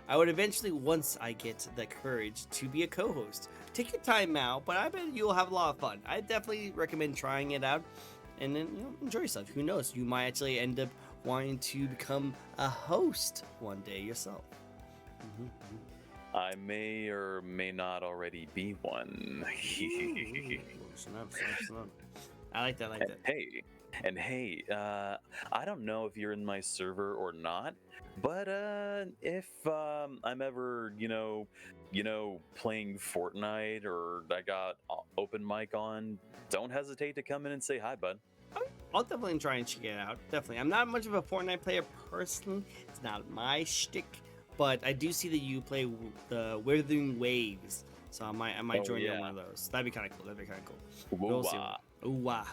Speaker 1: I would eventually, once I get the courage to be a co-host. Take your time out, but I bet you'll have a lot of fun. I definitely recommend trying it out, and then enjoy yourself. Who knows? You might actually end up wanting to become a host one day yourself.
Speaker 2: I may or may not already be one.
Speaker 1: I like that.
Speaker 2: And hey, I don't know if you're in my server or not, but if I'm ever, playing Fortnite or I got open mic on, don't hesitate to come in and say hi, bud.
Speaker 1: I'll definitely try and check it out. Definitely. I'm not much of a Fortnite player personally. It's not my shtick, but I do see that you play the Withering Waves, so I might join you on one of those. That'd be kind of cool. We'll see. Ooh wah.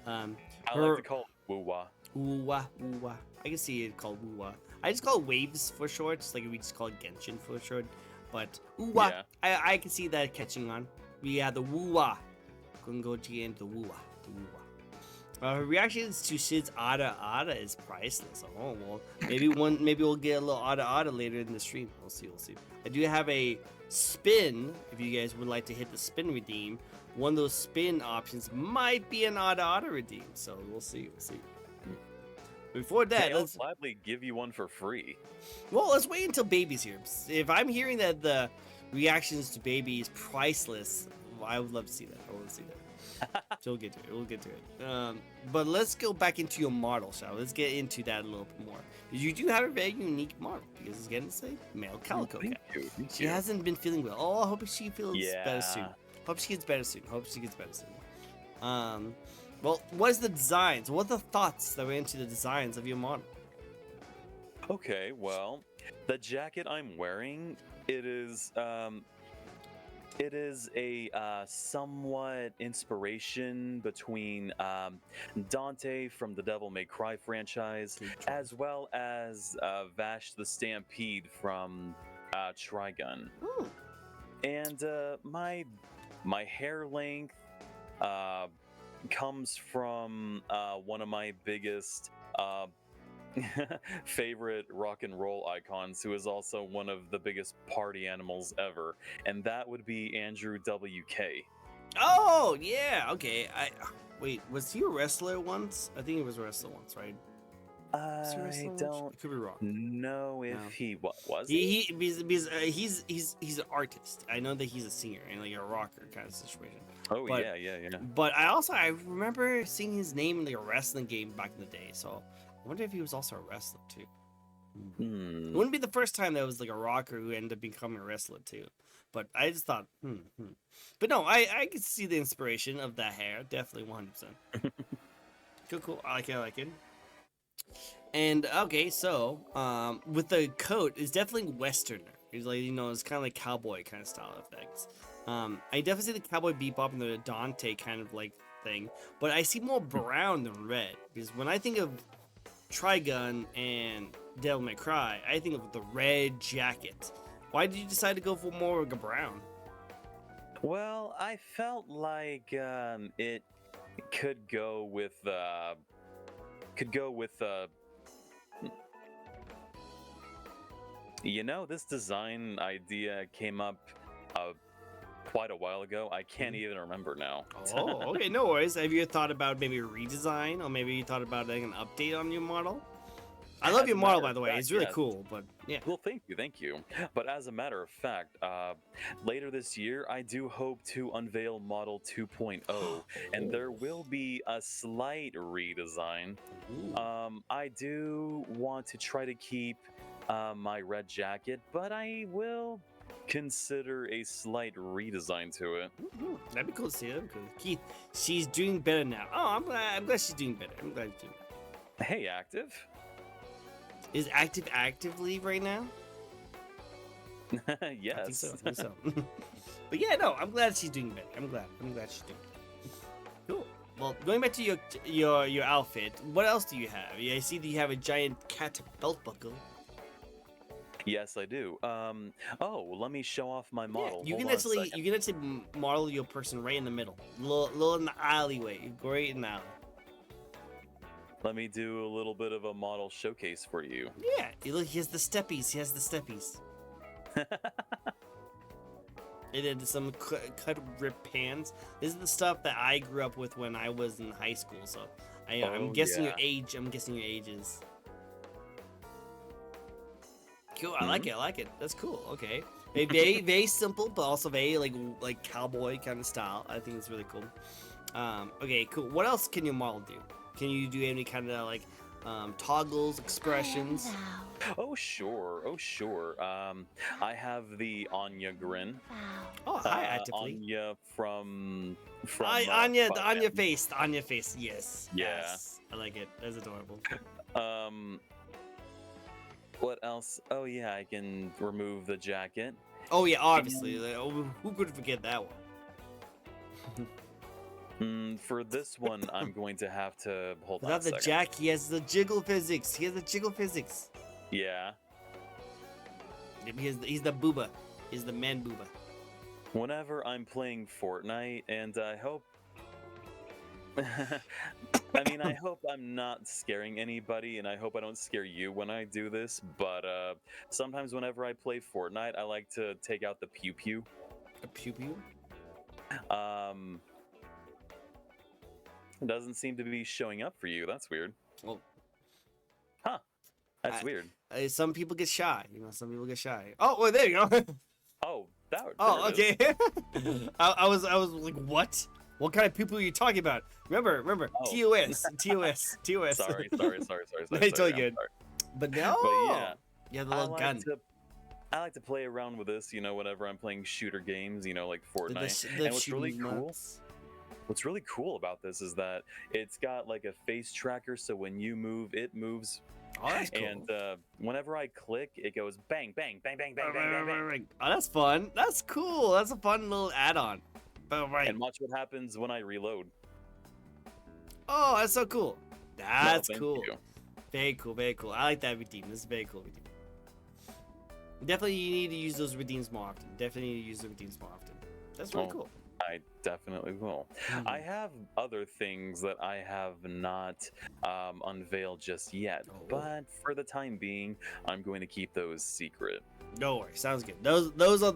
Speaker 2: I like to call it woo-wah.
Speaker 1: Woo-wah. I can see it called woo-wah. I just call it Waves for short. It's like we just call it Genshin for short. But woo-wah, I can see that catching on. We have the woo-wah. Go into the woo-wah. Reactions to Shid's Ada is priceless. Oh well, maybe we'll get a little Ada later in the stream. We'll see. I do have a spin. If you guys would like to hit the spin redeem, one of those spin options might be an Ada redeem. So we'll see. Before that,
Speaker 2: I'll gladly give you one for free.
Speaker 1: Well, let's wait until Baby's here. If I'm hearing that the reactions to Baby is priceless, I would love to see that. So we'll get to it. But let's go back into your model, shall we? Let's get into that a little bit more. You do have a very unique model, because it's getting to say male calico cat. She hasn't been feeling well. Oh, I hope she feels better soon. Hope she gets better soon. Well, what is the designs? What are the thoughts that went into the designs of your model?
Speaker 2: Okay, well, the jacket I'm wearing, it is a somewhat inspiration between Dante from the Devil May Cry franchise, as well as Vash the Stampede from Trigun.
Speaker 1: Ooh.
Speaker 2: And my hair length comes from one of my biggest favorite rock and roll icons, who is also one of the biggest party animals ever, and that would be Andrew WK.
Speaker 1: Oh yeah, okay. Wait, was he a wrestler once? I think he was a wrestler once, right?
Speaker 2: I don't
Speaker 1: could be wrong.
Speaker 2: know if
Speaker 1: No.
Speaker 2: he was.
Speaker 1: Because he's an artist. I know that he's a singer and like a rocker kind of situation.
Speaker 2: Oh
Speaker 1: But-
Speaker 2: yeah.
Speaker 1: But I remember seeing his name in like a wrestling game back in the day. So I wonder if he was also a wrestler too. It wouldn't be the first time that was like a rocker who ended up becoming a wrestler too. But I just thought, But no, I could see the inspiration of that hair. Definitely 100%. Cool. I like it. And okay, so with the coat, it's definitely Westerner. It's like, it's kind of like cowboy kind of style of things. I definitely see the Cowboy Bebop and the Dante kind of like thing, but I see more brown than red, because when I think of Trigun and Devil May Cry, I think of the red jacket. Why did you decide to go for more of a brown?
Speaker 2: Well, I felt like it could go with this design idea came up quite a while ago. I can't even remember now.
Speaker 1: Oh, okay, no worries. Have you thought about maybe a redesign, or maybe you thought about like an update on your model? I love your model, by the way. It's really cool, but yeah.
Speaker 2: Well, thank you. But as a matter of fact, later this year, I do hope to unveil Model 2.0, and there will be a slight redesign. I do want to try to keep my red jacket, but I will consider a slight redesign to it.
Speaker 1: That'd be cool to see. That'd be cool. Keith, she's doing better now. Oh, I'm glad she's doing better. I'm glad she's doing better.
Speaker 2: Hey, Active.
Speaker 1: Is active leave right now?
Speaker 2: Yes.
Speaker 1: I think so. But yeah, no, I'm glad she's doing better. I'm glad she's doing better. Cool. Well, going back to your outfit, what else do you have? I see that you have a giant cat belt buckle.
Speaker 2: Yes, I do. Let me show off my model.
Speaker 1: Yeah, you
Speaker 2: Hold
Speaker 1: can
Speaker 2: on a
Speaker 1: actually
Speaker 2: second.
Speaker 1: model your person right in the middle, little in the alleyway, right in the alley.
Speaker 2: Let me do a little bit of a model showcase for you.
Speaker 1: Yeah, look, he has the steppies. And then some cut rip pants. This is the stuff that I grew up with when I was in high school. So I'm guessing your age. I'm guessing your ages. Cool. I like it. That's cool. Okay. Very very simple, but also very like cowboy kind of style. I think it's really cool. Okay, cool. What else can your model do? Can you do any kind of like toggles, expressions?
Speaker 2: Oh sure. I have the Anya grin.
Speaker 1: Oh, hi, actively.
Speaker 2: Anya from
Speaker 1: Anya, the Anya face, yes.
Speaker 2: Yeah.
Speaker 1: Yes. I like it. That's adorable.
Speaker 2: What else? Oh yeah, I can remove the jacket.
Speaker 1: Oh yeah, obviously. Who could forget that one?
Speaker 2: For this one, I'm going to have to hold on a
Speaker 1: Without the
Speaker 2: second.
Speaker 1: jack, he has the jiggle physics.
Speaker 2: Yeah.
Speaker 1: He's the booba. He's the man booba.
Speaker 2: Whenever I'm playing Fortnite, and I hope... I hope I'm not scaring anybody, and I hope I don't scare you when I do this, but sometimes whenever I play Fortnite, I like to take out the pew-pew.
Speaker 1: A pew-pew?
Speaker 2: It doesn't seem to be showing up for you. That's weird.
Speaker 1: Well,
Speaker 2: huh. That's weird.
Speaker 1: Some people get shy. Some people get shy. Oh, well, there you go.
Speaker 2: Oh, that.
Speaker 1: Oh, okay. I was like, what? What kind of people are you talking about? Remember, TOS.
Speaker 2: Sorry.
Speaker 1: It's all good. But no.
Speaker 2: But
Speaker 1: yeah, the little gun.
Speaker 2: I like to play around with this, whenever I'm playing shooter games, like Fortnite.
Speaker 1: The
Speaker 2: and what's really cool, what's really cool about this is that it's got like a face tracker, so when you move, it moves.
Speaker 1: Oh, that's cool.
Speaker 2: And whenever I click, it goes bang, bang, bang, bang, bang, bang, bang, bang.
Speaker 1: Oh, that's fun. That's cool. That's a fun little add-on.
Speaker 2: And watch what happens when I reload.
Speaker 1: Oh, that's so cool. That's cool.
Speaker 2: You.
Speaker 1: Very cool, very cool. I like that redeem. This is very cool redeem. Definitely you need to use those redeems more often. Definitely need to use the redeems more often. That's really cool.
Speaker 2: I definitely will. I have other things that I have not unveiled just yet, but for the time being, I'm going to keep those secret.
Speaker 1: No worries. Sounds good. Those are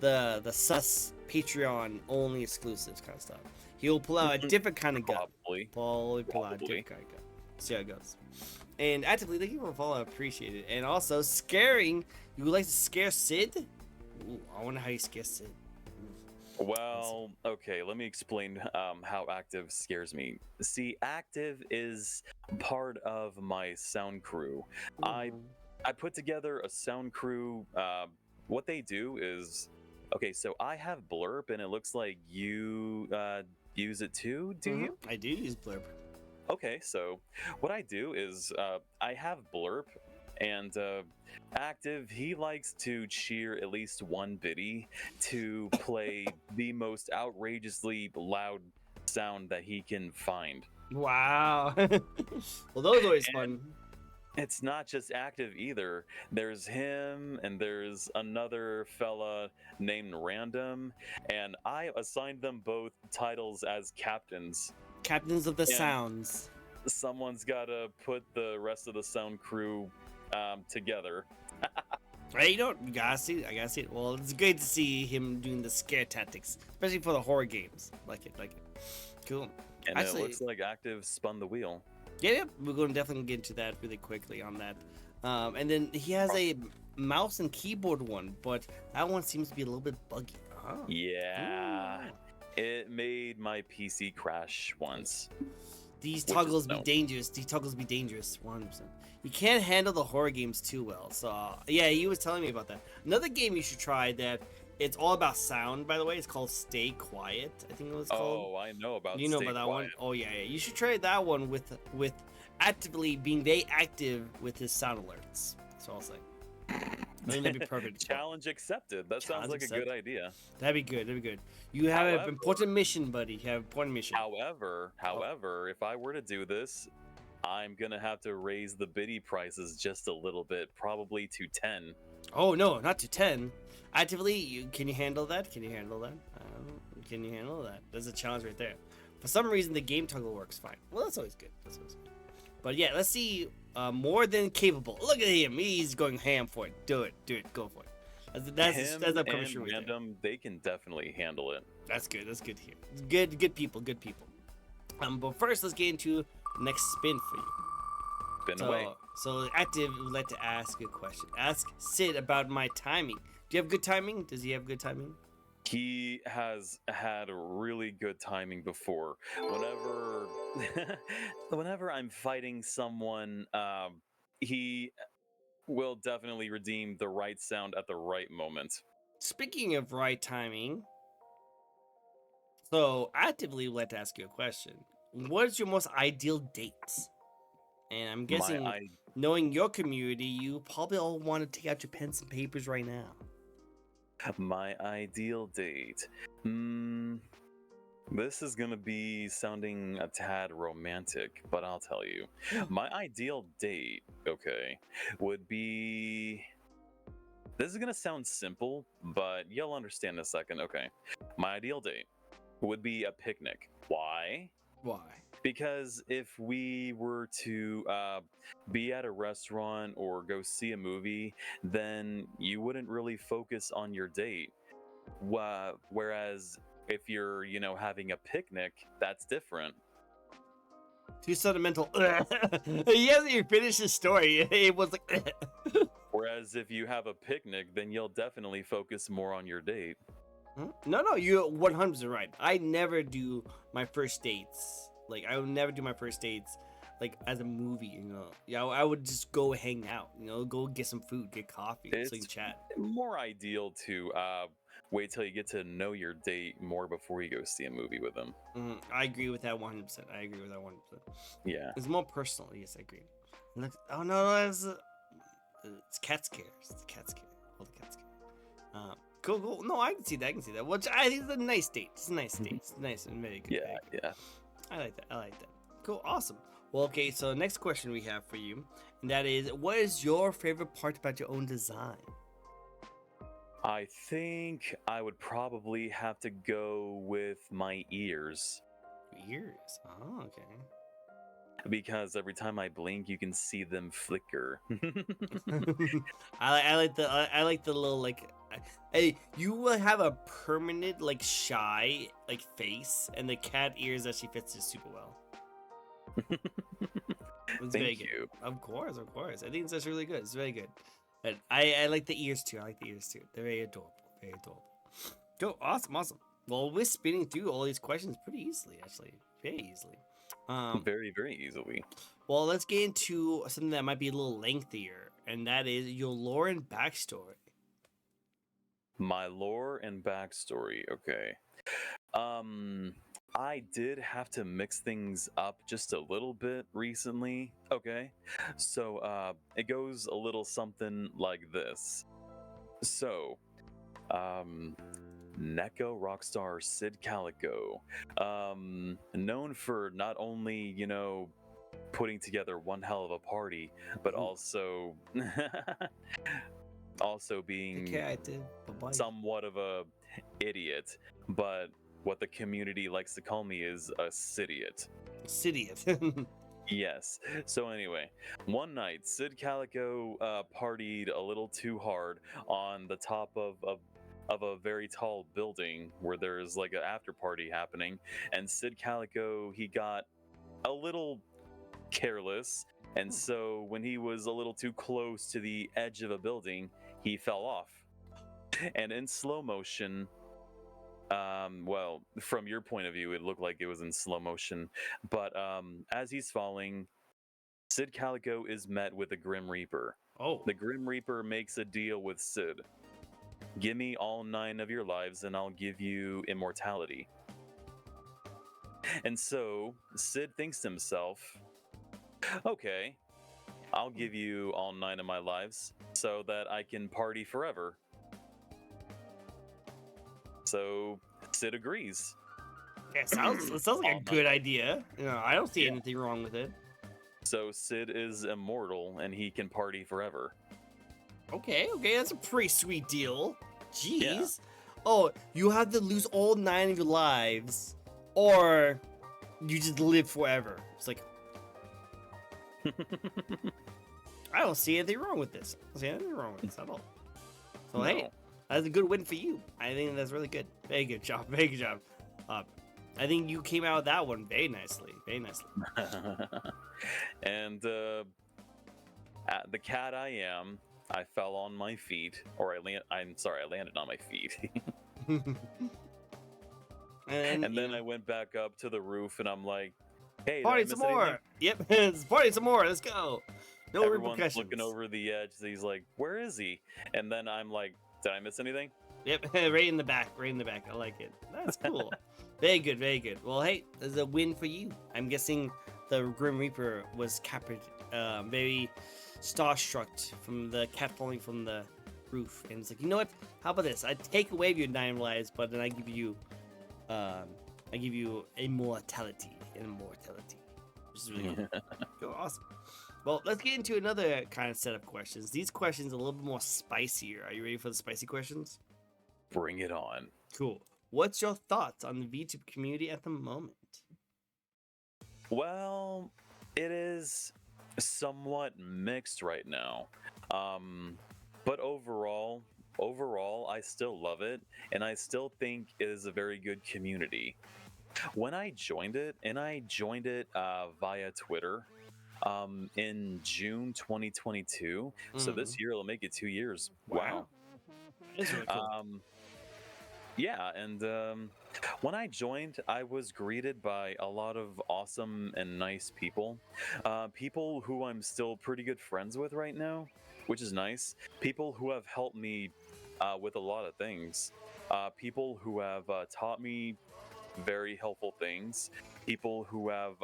Speaker 1: the sus Patreon only exclusives kind of stuff. He'll pull out a different kind of gun. Probably pull out a different kind of gun. See how it goes. And actively, thank you for following. I appreciate it. And also, scaring. You would like to scare Sid? Ooh, I wonder how you scare Sid.
Speaker 2: Well, okay, let me explain how active scares me. See, active is part of my sound crew. I put together a sound crew. What they do is, okay, so I have Blurb, and it looks like you use it too, do you?
Speaker 1: I do use Blurb.
Speaker 2: Okay, so what I do is I have Blurb, and active, he likes to cheer at least one biddy to play the most outrageously loud sound that he can find.
Speaker 1: Wow. Well, those are always fun.
Speaker 2: It's not just active either. There's him, and there's another fella named Random, and I assigned them both titles as captains.
Speaker 1: Captains of the sounds.
Speaker 2: Someone's got to put the rest of the sound crew together.
Speaker 1: Right, you gotta see it. I gotta see it. Well, it's good to see him doing the scare tactics, especially for the horror games. Like it. Cool.
Speaker 2: And actually, it looks like active spun the wheel.
Speaker 1: Yeah, we're going to definitely get into that really quickly on that. And then he has a mouse and keyboard one, but that one seems to be a little bit buggy. Oh.
Speaker 2: Yeah. Ooh. It made my PC crash once.
Speaker 1: These toggles be dangerous. 100%. You can't handle the horror games too well. So, yeah, he was telling me about that. Another game you should try that it's all about sound, by the way. It's called Stay Quiet, I think it was called.
Speaker 2: Oh, I know about
Speaker 1: You know about that one? Oh, yeah. You should try that one with actively being very active with his sound alerts. So I'll say. I think that'd be perfect.
Speaker 2: Challenge accepted. That sounds like a good idea.
Speaker 1: That'd be good. You have an important mission, buddy. You have an important mission.
Speaker 2: However, if I were to do this, I'm gonna have to raise the biddy prices just a little bit, probably to 10.
Speaker 1: Oh no, not to 10. Actively, can you handle that? Can you handle that? There's a challenge right there. For some reason, the game toggle works fine. Well, that's always good. But yeah, let's see. More than capable. Look at him. He's going ham for it. Do it. Go for it. That's upcoming show right
Speaker 2: Random,
Speaker 1: there.
Speaker 2: they can definitely handle it.
Speaker 1: That's good to hear. Good people. But first, let's get into the next spin for you.
Speaker 2: Spin away.
Speaker 1: So active would like to ask you a question. Ask Sid about my timing. Do you have good timing? Does he have good timing?
Speaker 2: He has had really good timing before. Whenever I'm fighting someone, he will definitely redeem the right sound at the right moment.
Speaker 1: Speaking of right timing, so actively would like to ask you a question. What is your most ideal dates? And I'm guessing, knowing your community, you probably all want to take out your pens and papers right now.
Speaker 2: My ideal date. This is gonna be sounding a tad romantic, but I'll tell you. My ideal date, would be... This is gonna sound simple, but you'll understand in a second. Okay. My ideal date would be a picnic. Why? Because if we were to be at a restaurant or go see a movie, then you wouldn't really focus on your date. Whereas if you're, having a picnic, that's different.
Speaker 1: Too sentimental. He hasn't even finished his story. It was like...
Speaker 2: Whereas if you have a picnic, then you'll definitely focus more on your date.
Speaker 1: No, you're 100% right. I never do my first dates. I would never do my first dates, as a movie, Yeah, I would just go hang out, go get some food, get coffee, so you can chat.
Speaker 2: More ideal to wait till you get to know your date more before you go see a movie with them.
Speaker 1: I agree with that 100%. I agree with that 100%.
Speaker 2: Yeah.
Speaker 1: It's more personal. Yes, I agree. Oh no, it's cat scare. It's cat scare. All the cat scare. Cool. No, I can see that. I can see that. Which I think it's a nice date. It's a nice date. It's nice and very good.
Speaker 2: Yeah, yeah.
Speaker 1: I like that. Cool, awesome. Well, okay. So next question we have for you, and that is, what is your favorite part about your own design?
Speaker 2: I think I would probably have to go with my ears.
Speaker 1: Ears. Oh, okay.
Speaker 2: Because every time I blink, you can see them flicker.
Speaker 1: I like the little like. Hey, you will have a permanent like shy like face, and the cat ears actually fits it super well. It's very
Speaker 2: Thank
Speaker 1: good.
Speaker 2: you.
Speaker 1: Of course. I think that's really good. It's very good. And I like the ears too. They're very adorable. Very adorable. Go, awesome. Well, we're spinning through all these questions pretty easily, actually, very easily.
Speaker 2: Very, very easily.
Speaker 1: Well, let's get into something that might be a little lengthier, and that is your lore and backstory.
Speaker 2: My lore and backstory. Okay. I did have to mix things up just a little bit recently. Okay. So, it goes a little something like this. So, NEKO rockstar Sid Calico, known for not only, putting together one hell of a party, but also being somewhat of a idiot, but what the community likes to call me is a Sidiot. Yes. So anyway, one night Sid Calico partied a little too hard on the top of a very tall building where there's like an after party happening, and Sid Calico, he got a little careless, and so when he was a little too close to the edge of a building, he fell off. And in slow motion, well, from your point of view, it looked like it was in slow motion, but as he's falling, Sid Calico is met with a Grim Reaper.
Speaker 1: Oh.
Speaker 2: The Grim Reaper makes a deal with Sid. Give me all 9 of your lives and I'll give you immortality. And so Sid thinks to himself, okay, I'll give you all 9 of my lives so that I can party forever. So Sid agrees.
Speaker 1: Yeah, it sounds like a good idea. I don't see anything wrong with it.
Speaker 2: So Sid is immortal and he can party forever.
Speaker 1: Okay, that's a pretty sweet deal. Jeez.
Speaker 2: Yeah.
Speaker 1: Oh, you have to lose all 9 of your lives, or you just live forever. It's like, I don't see anything wrong with this. At all. So, hey, that's a good win for you. I think that's really good. Very good job. I think you came out with that one very nicely.
Speaker 2: And at the cat I am, I fell on my feet, or I landed on my feet. and then I went back up to the roof, and I'm like, "Hey,
Speaker 1: party some more!" Yep, party some more. Let's go. No
Speaker 2: Everyone's
Speaker 1: repercussions.
Speaker 2: looking over the edge. So he's like, "Where is he?" And then I'm like, "Did I miss anything?"
Speaker 1: Yep, right in the back. I like it. That's cool. Very good. Well, hey, there's a win for you. I'm guessing the Grim Reaper was captured, very starstruck from the cat falling from the roof, and it's like, you know what? How about this? I take away your 9 lives, but then I give you immortality, which is really cool. Cool, awesome. Well, let's get into another kind of set of questions. These questions are a little bit more spicier. Are you ready for the spicy questions?
Speaker 2: Bring it on.
Speaker 1: Cool. What's your thoughts on the VTuber community at the moment?
Speaker 2: Well, it is somewhat mixed right now. But overall, I still love it, and I still think it is a very good community. When I joined it, via Twitter, in June 2022. So this year it'll make it 2 years. Wow.
Speaker 1: That's really cool.
Speaker 2: Yeah, and when I joined, I was greeted by a lot of awesome and nice people. People who I'm still pretty good friends with right now, which is nice. People who have helped me with a lot of things. people who have taught me very helpful things, people who have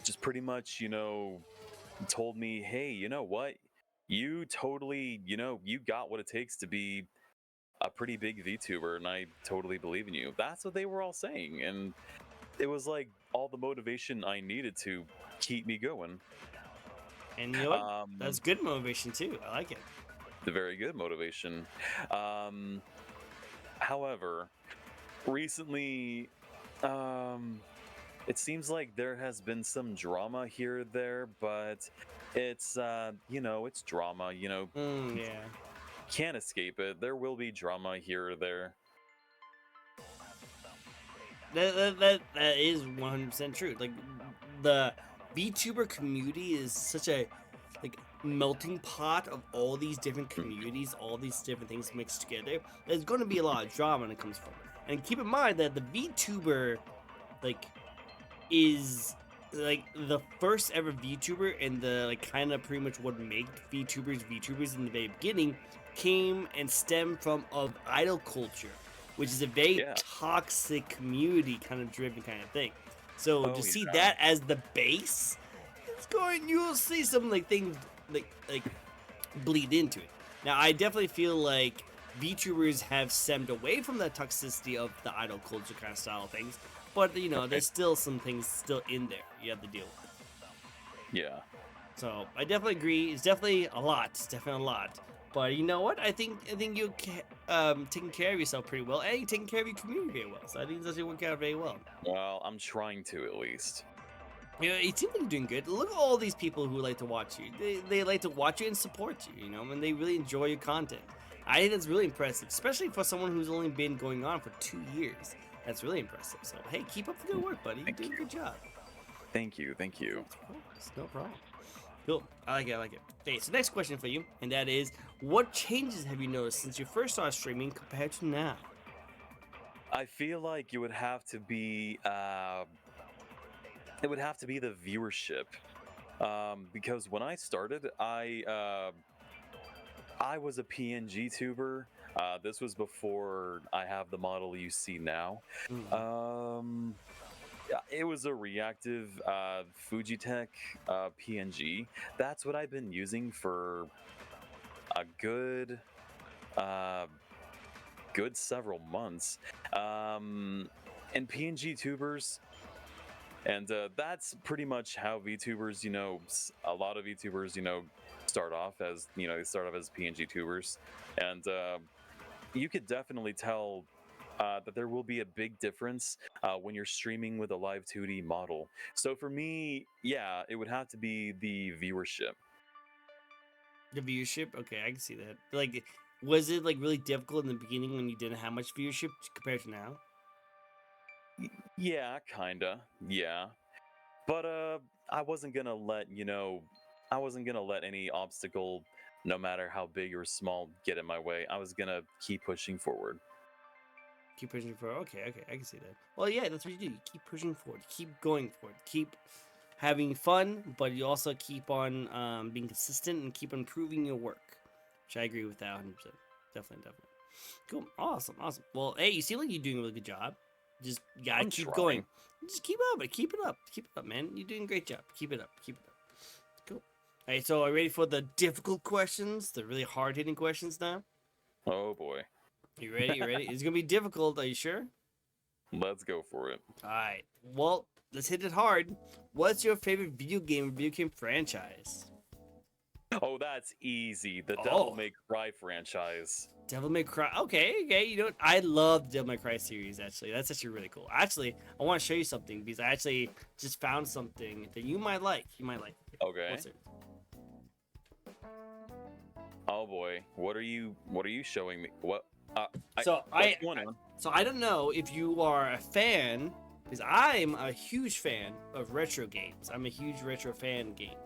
Speaker 2: just pretty much, told me, hey, you know what? You totally, you got what it takes to be a pretty big VTuber, and I totally believe in you. That's what they were all saying. And it was like all the motivation I needed to keep me going.
Speaker 1: And you know what? That's good motivation too. I like it.
Speaker 2: The very good motivation. However, recently, it seems like there has been some drama here or there, but it's it's drama.
Speaker 1: Yeah.
Speaker 2: Can't escape it. There will be drama here or there.
Speaker 1: That is 100% true. Like the VTuber community is such a like melting pot of all these different communities, all these different things mixed together. There's going to be a lot of drama when it comes from it. And keep in mind that the VTuber is like the first ever VTuber, and the like kind of pretty much what made VTubers in the very beginning came and stemmed from of idol culture, which is a very toxic community kind of driven kind of thing. So to see that as the base, you'll see some like things like bleed into it. Now I definitely feel like VTubers have stemmed away from that toxicity of the idol culture kind of style of things, but there's still some things still in there you have to deal with.
Speaker 2: Yeah.
Speaker 1: So I definitely agree. It's definitely a lot. It's definitely a lot. But you know what? I think you're taking care of yourself pretty well, and you're taking care of your community very well. So I think it's actually working out very well.
Speaker 2: Well, I'm trying to at least.
Speaker 1: It seems like you're doing good. Look at all these people who like to watch you. They like to watch you and support you, and they really enjoy your content. I think that's really impressive, especially for someone who's only been going on for 2 years. That's really impressive. So, hey, keep up the good work, buddy. You're doing a good job.
Speaker 2: Thank you.
Speaker 1: No problem. Cool. I like it. Okay, so next question for you, and that is, what changes have you noticed since you first started streaming compared to now?
Speaker 2: I feel like it would have to be the viewership, because when I started, I was a PNG tuber. This was before I have the model you see now. It was a reactive Fujitech PNG. That's what I've been using for a good several months. And PNG tubers, and that's pretty much how VTubers, a lot of VTubers, start off as PNG tubers, and you could definitely tell that there will be a big difference when you're streaming with a live 2D model. So for me, yeah, it would have to be the viewership.
Speaker 1: The viewership? Okay, I can see that. Like, was it like really difficult in the beginning when you didn't have much viewership compared to now?
Speaker 2: Yeah, kinda. Yeah. But I wasn't gonna let any obstacle, no matter how big or small, get in my way. I was gonna keep pushing forward.
Speaker 1: Keep pushing forward. Okay, I can see that. Well, yeah, that's what you do. You keep pushing forward. Keep going forward. Keep having fun, but you also keep on being consistent and keep improving your work. Which I agree with that 100%. Definitely. Cool. Awesome. Well, hey, you seem like you're doing a really good job. Just gotta keep going. Just keep up. Keep it up, man. You're doing a great job. Keep it up. Cool. All right, so are you ready for the difficult questions? The really hard-hitting questions now?
Speaker 2: Oh, boy.
Speaker 1: You ready? It's gonna be difficult. Are you sure?
Speaker 2: Let's go for it.
Speaker 1: All right. Well, let's hit it hard. What's your favorite video game franchise?
Speaker 2: Oh, that's easy. The Devil May Cry franchise.
Speaker 1: Devil May Cry. Okay. You know what? I love the Devil May Cry series, actually. That's actually really cool. Actually, I want to show you something because I actually just found something that you might like.
Speaker 2: Okay.
Speaker 1: What's it?
Speaker 2: Oh boy. What are you showing me? What?
Speaker 1: So I don't know if you are a fan, because I'm a huge fan of retro games. I'm a huge retro fan game.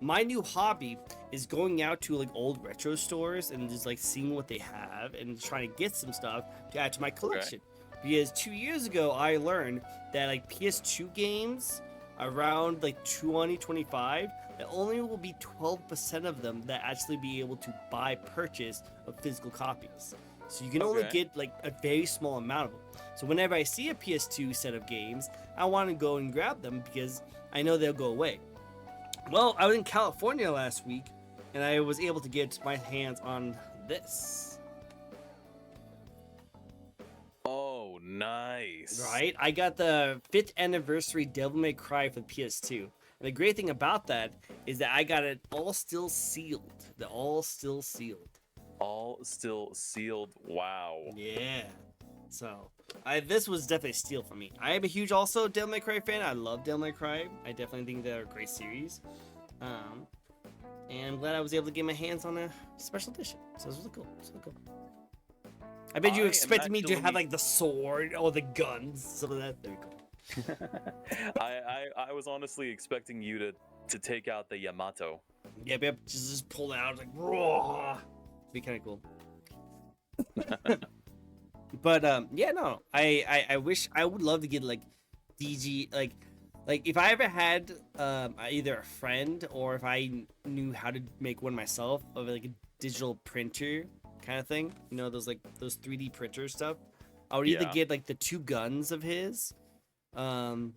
Speaker 1: My new hobby is going out to like old retro stores and just like seeing what they have and trying to get some stuff to add to my collection. Okay. Because 2 years ago I learned that like PS2 games around like 2025, that only will be 12% of them that actually be able to purchase of physical copies. So you can only get like a very small amount of them. So whenever I see a PS2 set of games, I want to go and grab them because I know they'll go away. Well, I was in California last week, and I was able to get my hands on this.
Speaker 2: Oh, nice.
Speaker 1: Right? I got the 5th anniversary Devil May Cry for the PS2. And the great thing about that is that I got it all still sealed. They're all still sealed.
Speaker 2: All still sealed. Wow.
Speaker 1: Yeah. So, this was definitely a steal for me. I am a huge also Devil May Cry fan. I love Devil May Cry. I definitely think they're a great series. And I'm glad I was able to get my hands on a special edition. So this was cool. I bet you expected me to have like the sword or the guns, some of that. Very cool.
Speaker 2: I was honestly expecting you to take out the Yamato.
Speaker 1: Yep. Just pull it out like raw. Be kind of cool. But yeah, no. I wish I would love to get like DG like if I ever had either a friend or if I knew how to make one myself of like a digital printer kind of thing, you know, those 3D printer stuff, I would either get like the 2 guns of his, or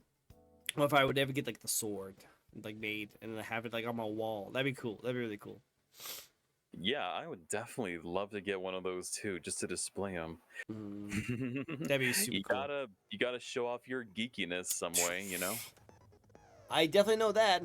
Speaker 1: if I would ever get like the sword like made and have it like on my wall. That'd be cool. That'd be really cool.
Speaker 2: Yeah, I would definitely love to get one of those too, just to display them.
Speaker 1: That'd be super cool.
Speaker 2: You gotta show off your geekiness some way, you know.
Speaker 1: I definitely know that.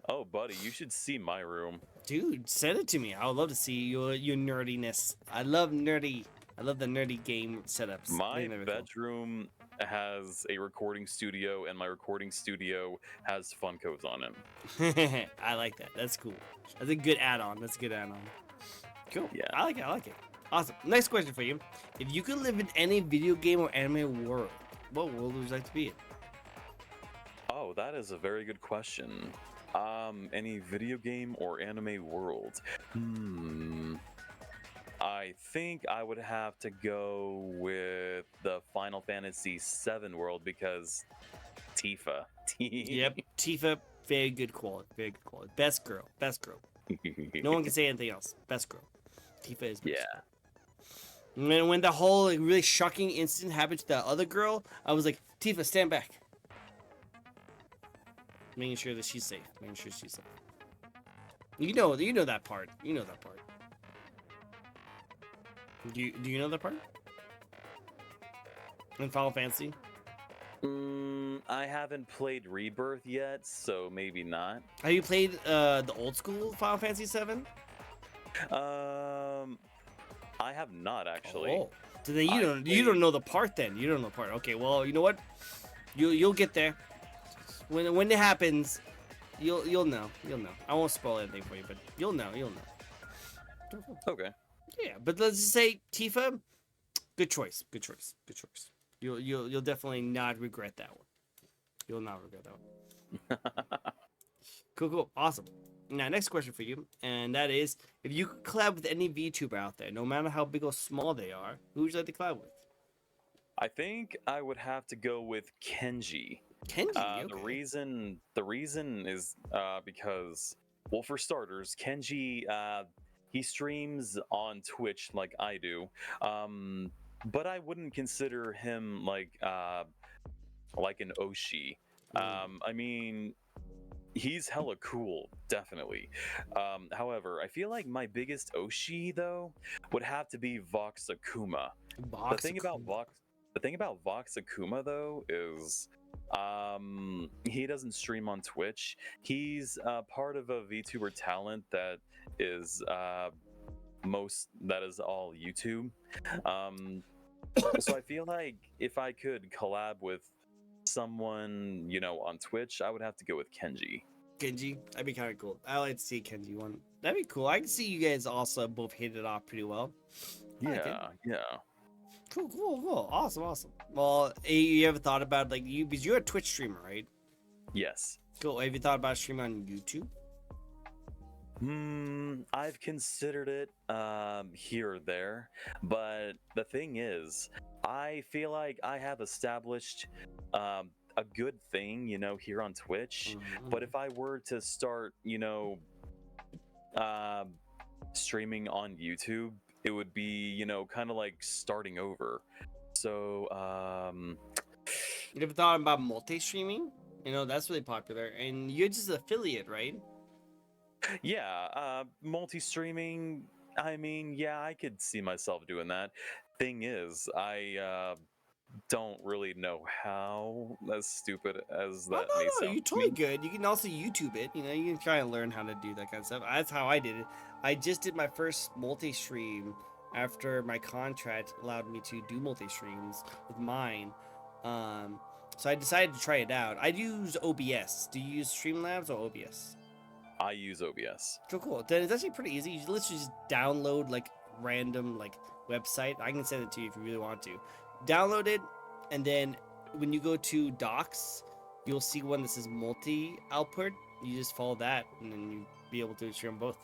Speaker 2: Oh, buddy, you should see my room.
Speaker 1: Dude, send it to me. I would love to see your nerdiness. I love the nerdy game setups.
Speaker 2: My bedroom has a recording studio, and my recording studio has Funkos on it.
Speaker 1: I like that. That's cool. That's a good add-on. Cool.
Speaker 2: Yeah.
Speaker 1: I like it. Awesome. Next question for you. If you could live in any video game or anime world, what world would you like to be in?
Speaker 2: Oh, that is a very good question. Any video game or anime world? I think I would have to go with the Final Fantasy VII world because Tifa.
Speaker 1: Yep, Tifa, very good quality. Best girl. No one can say anything else. Best girl. Tifa is best. Yeah. When the whole like, really shocking incident happened to that other girl, I was like, Tifa, stand back. Making sure that she's safe. You know that part. Do you know that part? In Final Fantasy?
Speaker 2: I haven't played Rebirth yet, so maybe not.
Speaker 1: Have you played the old school Final Fantasy VII?
Speaker 2: I have not actually.
Speaker 1: Oh, so then you don't know the part then. You don't know the part. Okay, well, you know what? You'll get there. When it happens, you'll know. I won't spoil anything for you, but you'll know.
Speaker 2: Okay.
Speaker 1: Yeah, but let's just say Tifa, good choice. You'll definitely not regret that one. You'll not regret that one. Cool, awesome. Now, next question for you, and that is, if you could collab with any VTuber out there, no matter how big or small they are, who would you like to collab with?
Speaker 2: I think I would have to go with Kenji.
Speaker 1: Kenji. Okay.
Speaker 2: The reason is because, well, for starters, Kenji he streams on Twitch like I do, but I wouldn't consider him like an Oshi. I mean, he's hella cool, definitely. However, I feel like my biggest Oshi though would have to be Vox Akuma. The thing about Vox Akuma though is he doesn't stream on Twitch. He's part of a VTuber talent that is all YouTube. So I feel like if I could collab with someone, you know, on Twitch, I would have to go with Kenji.
Speaker 1: That'd be kind of cool. I like to see Kenji one. That'd be cool. I can see you guys also both hit it off pretty well.
Speaker 2: Yeah.
Speaker 1: Cool. Awesome. Well, you ever thought about because you're a Twitch streamer, right?
Speaker 2: Yes.
Speaker 1: Cool. Have you thought about streaming on YouTube?
Speaker 2: I've considered it here or there, but the thing is, I feel like I have established a good thing, here on Twitch. But if I were to start, uh, streaming on YouTube, it would be, kind of like starting over. So,
Speaker 1: You ever thought about multi-streaming? That's really popular, and you're just an affiliate, right?
Speaker 2: yeah, multi-streaming. I mean, yeah, I could see myself doing that. Thing is, I don't really know how, as stupid as
Speaker 1: Oh
Speaker 2: that
Speaker 1: no,
Speaker 2: may
Speaker 1: no,
Speaker 2: sound
Speaker 1: you're
Speaker 2: to
Speaker 1: totally
Speaker 2: me.
Speaker 1: good. You can also YouTube it. You can try and learn how to do that kind of stuff. That's how I did it. I just did my first multi-stream after my contract allowed me to do multi-streams with mine. So I decided to try it out. I use OBS. Do you use Streamlabs or OBS?
Speaker 2: I use OBS.
Speaker 1: Cool. Then it's actually pretty easy. You literally just download like random like website. I can send it to you if you really want to. Download it, and then when you go to Docs, you'll see one that says multi output. You just follow that, and then you be able to stream both.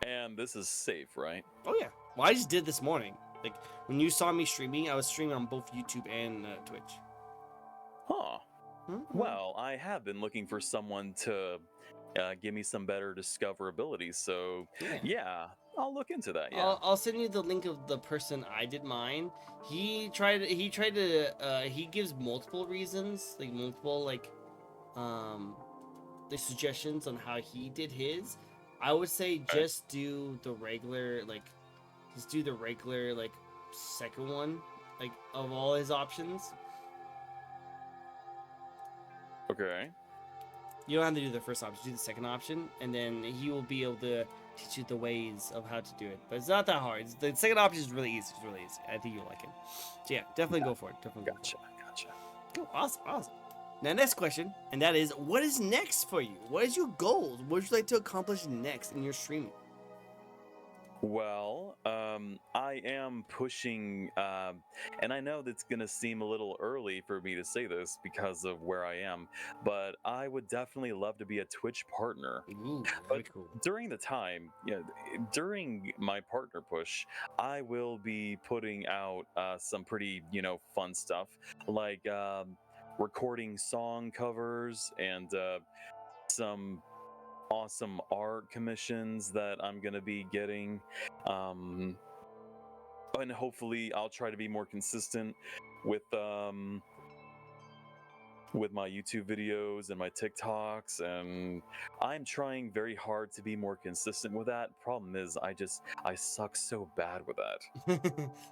Speaker 2: And this is safe, right?
Speaker 1: Oh yeah. Well, I just did this morning. Like when you saw me streaming, I was streaming on both YouTube and Twitch.
Speaker 2: Huh.
Speaker 1: Mm-hmm.
Speaker 2: Well, I have been looking for someone to give me some better discoverability. So yeah, I'll look into that. Yeah.
Speaker 1: I'll send you the link of the person I did mine. He gives multiple reasons, like multiple the suggestions on how he did his. I would say just do the regular second one, like of all his options.
Speaker 2: Okay.
Speaker 1: You don't have to do the first option, do the second option, and then he will be able to teach you the ways of how to do it. But it's not that hard. The second option is really easy. It's really easy. I think you'll like it. So yeah, definitely go for it. Definitely.
Speaker 2: Gotcha.
Speaker 1: Cool. Awesome. Now, next question, and that is, what is next for you? What is your goals? What would you like to accomplish next in your streaming?
Speaker 2: Well, I am pushing, and I know that's going to seem a little early for me to say this because of where I am, but I would definitely love to be a Twitch partner.
Speaker 1: Ooh, very cool.
Speaker 2: During the time, during my partner push, I will be putting out some pretty, fun stuff like recording song covers and some awesome art commissions that I'm gonna be getting, and hopefully I'll try to be more consistent with my YouTube videos and my TikToks, and I'm trying very hard to be more consistent with that. Problem is, I suck so bad with that.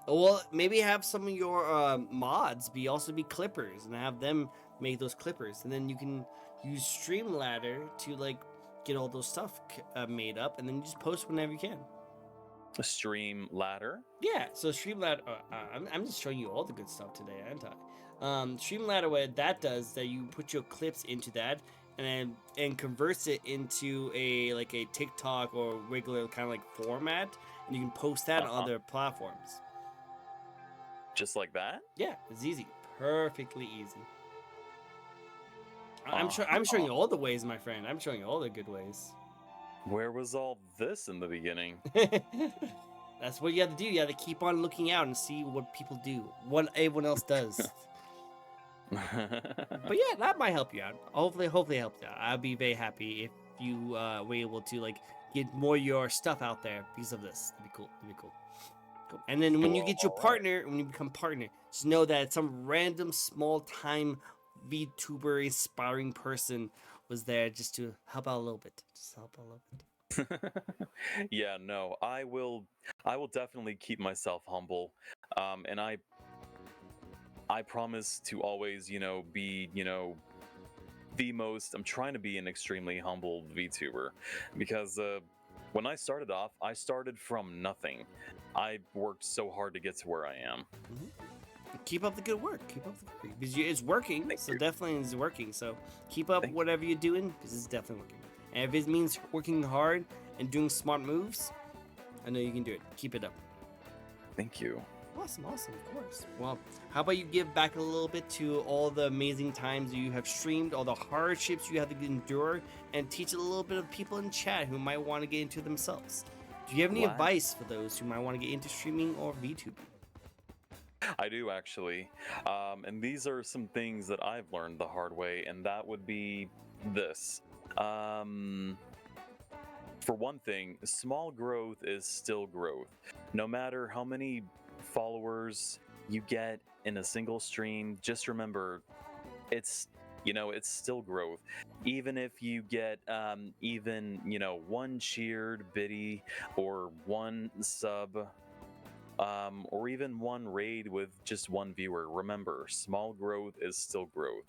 Speaker 1: Well, maybe have some of your mods be clippers and have them make those clippers, and then you can use Streamladder to like get all those stuff made up, and then you just post whenever you can.
Speaker 2: A stream ladder?
Speaker 1: Yeah, so Streamladder, I'm just showing you all the good stuff today, aren't I? Streamladder, what that does, that you put your clips into that, and converts it into a TikTok or regular kind of like format, and you can post that on other platforms.
Speaker 2: Just like that?
Speaker 1: Yeah, it's easy, perfectly easy. I'm showing you all the ways, my friend. I'm showing you all the good ways.
Speaker 2: Where was all this in the beginning?
Speaker 1: That's what you have to do. You have to keep on looking out and see what people do, what everyone else does. But yeah, that might help you out. Hopefully it helps you out. I'd be very happy if you were able to get more of your stuff out there because of this. That'd be cool. Cool. And then when you get your partner, when you become partner, just know that some random small time VTuber inspiring person was there just to help out a little bit.
Speaker 2: Yeah, no, I will definitely keep myself humble. And I promise to always, be, the most. I'm trying to be an extremely humble VTuber because when I started off, I started from nothing. I worked so hard to get to where I am.
Speaker 1: Keep up the good work. Because it's working. Definitely it's working. So keep up whatever you're doing because it's definitely working. And if it means working hard and doing smart moves, I know you can do it. Keep it up.
Speaker 2: Thank you.
Speaker 1: Awesome, of course. Well, how about you give back a little bit to all the amazing times you have streamed, all the hardships you have to endure, and teach a little bit of people in chat who might want to get into themselves. Do you have any advice for those who might want to get into streaming or VTubing?
Speaker 2: I do actually. And these are some things that I've learned the hard way, and that would be this. Um, for one thing, small growth is still growth. No matter how many followers you get in a single stream, just remember it's it's still growth. Even if you get even one cheered biddy or one sub or even one raid with just one viewer, remember small growth is still growth.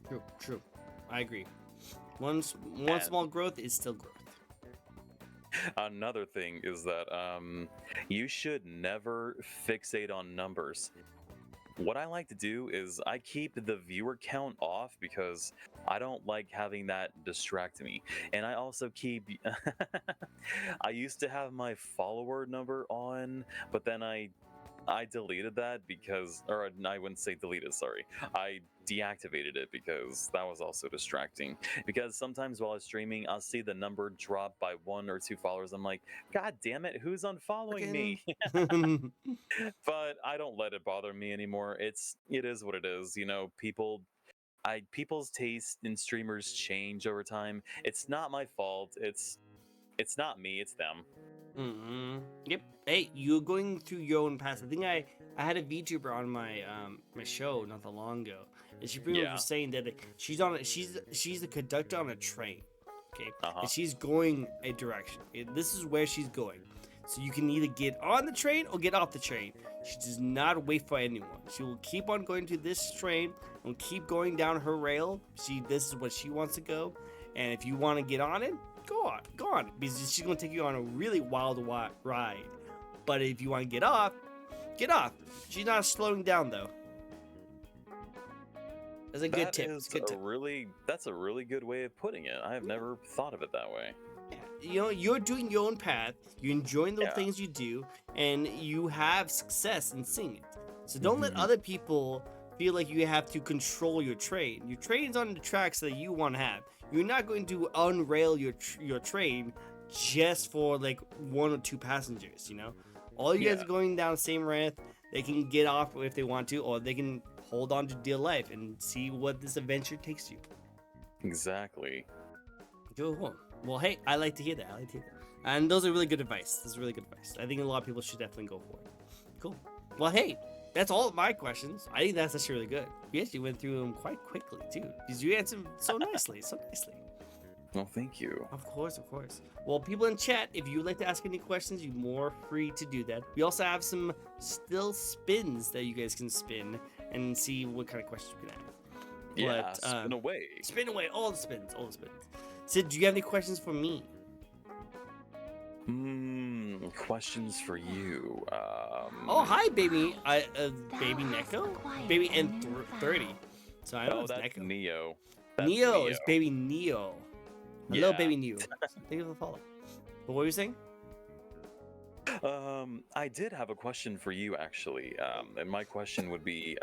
Speaker 1: True, true. I agree. One
Speaker 2: And
Speaker 1: small growth is still growth.
Speaker 2: another thing is that you should never fixate on numbers. What I like to do is I keep the viewer count off because I don't like having that distract me. And I also keep I used to have my follower number on, but then I deleted that because, or I wouldn't say deleted, sorry. I deactivated it because that was also distracting. Because sometimes while I was streaming, I'll see the number drop by 1 or 2 followers. I'm like, God damn it, who's unfollowing me? But I don't let it bother me anymore. It is what it is. People's taste in streamers change over time. It's not my fault. It's not me, it's them.
Speaker 1: Yep. Hey, you're going through your own path. I think I had a VTuber on my my show not that long ago, and she pretty much
Speaker 2: Yeah.
Speaker 1: was saying that she's the conductor on a train, okay,
Speaker 2: Uh-huh.
Speaker 1: and she's going a direction. This is where she's going, so you can either get on the train or get off the train. She does not wait for anyone. She will keep on going to this train and keep going down her rail. This is what she wants to go, and if you want to get on it, go on, because she's gonna take you on a really wild ride. But if you want to get off. She's not slowing down though. That's a good tip. It's a good tip.
Speaker 2: That's a really good way of putting it. I have never thought of it that way.
Speaker 1: Yeah. You're doing your own path. You're enjoying the things you do, and you have success in seeing it. So don't let other people feel like you have to control your train. Your train's on the tracks that you want to have. You're not going to unrail your train just for like 1 or 2 passengers, All you guys are going down the same ramp. They can get off if they want to, or they can hold on to dear life and see what this adventure takes you.
Speaker 2: Exactly.
Speaker 1: Cool. Well, hey, I like to hear that. And those are really good advice. I think a lot of people should definitely go for it. Cool. Well, hey, that's all of my questions. I think that's actually really good. We actually went through them quite quickly, too, because you answered them so nicely.
Speaker 2: Well, thank you.
Speaker 1: Of course. Well, people in chat, if you would like to ask any questions, you're more free to do that. We also have some still spins that you guys can spin and see what kind of questions we can ask.
Speaker 2: Yeah, spin away.
Speaker 1: Spin away, all the spins. Sid, do you have any questions for me?
Speaker 2: Questions for you.
Speaker 1: Oh, hi, baby. Baby NEKO? Baby N30. So I know it's
Speaker 2: that's
Speaker 1: NEKO.
Speaker 2: Neo.
Speaker 1: Neo is baby Neo. Hello,
Speaker 2: Yeah.
Speaker 1: baby Neo. Thank you for the follow. But what were you saying?
Speaker 2: I did have a question for you actually. And my question would be,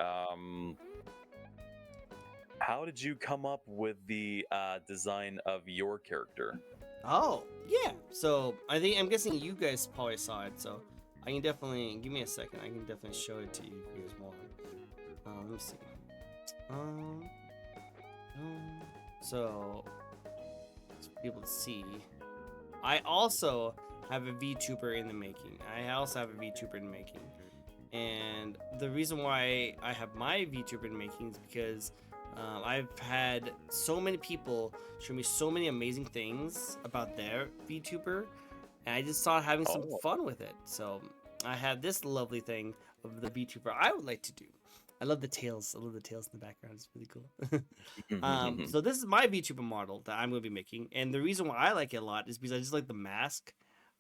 Speaker 2: how did you come up with the design of your character?
Speaker 1: Oh, yeah. So I'm guessing you guys probably saw it. So I can definitely give me a second. I can definitely show it to you if you guys want. Let me see. So to be able to see, I also have a VTuber in the making. And the reason why I have my VTuber in the making is because I've had so many people show me so many amazing things about their VTuber, and I just started having some fun with it. So I have this lovely thing of the VTuber I would like to do. I love the tails. In the background. It's really cool. So this is my VTuber model that I'm going to be making, and the reason why I like it a lot is because I just like the mask.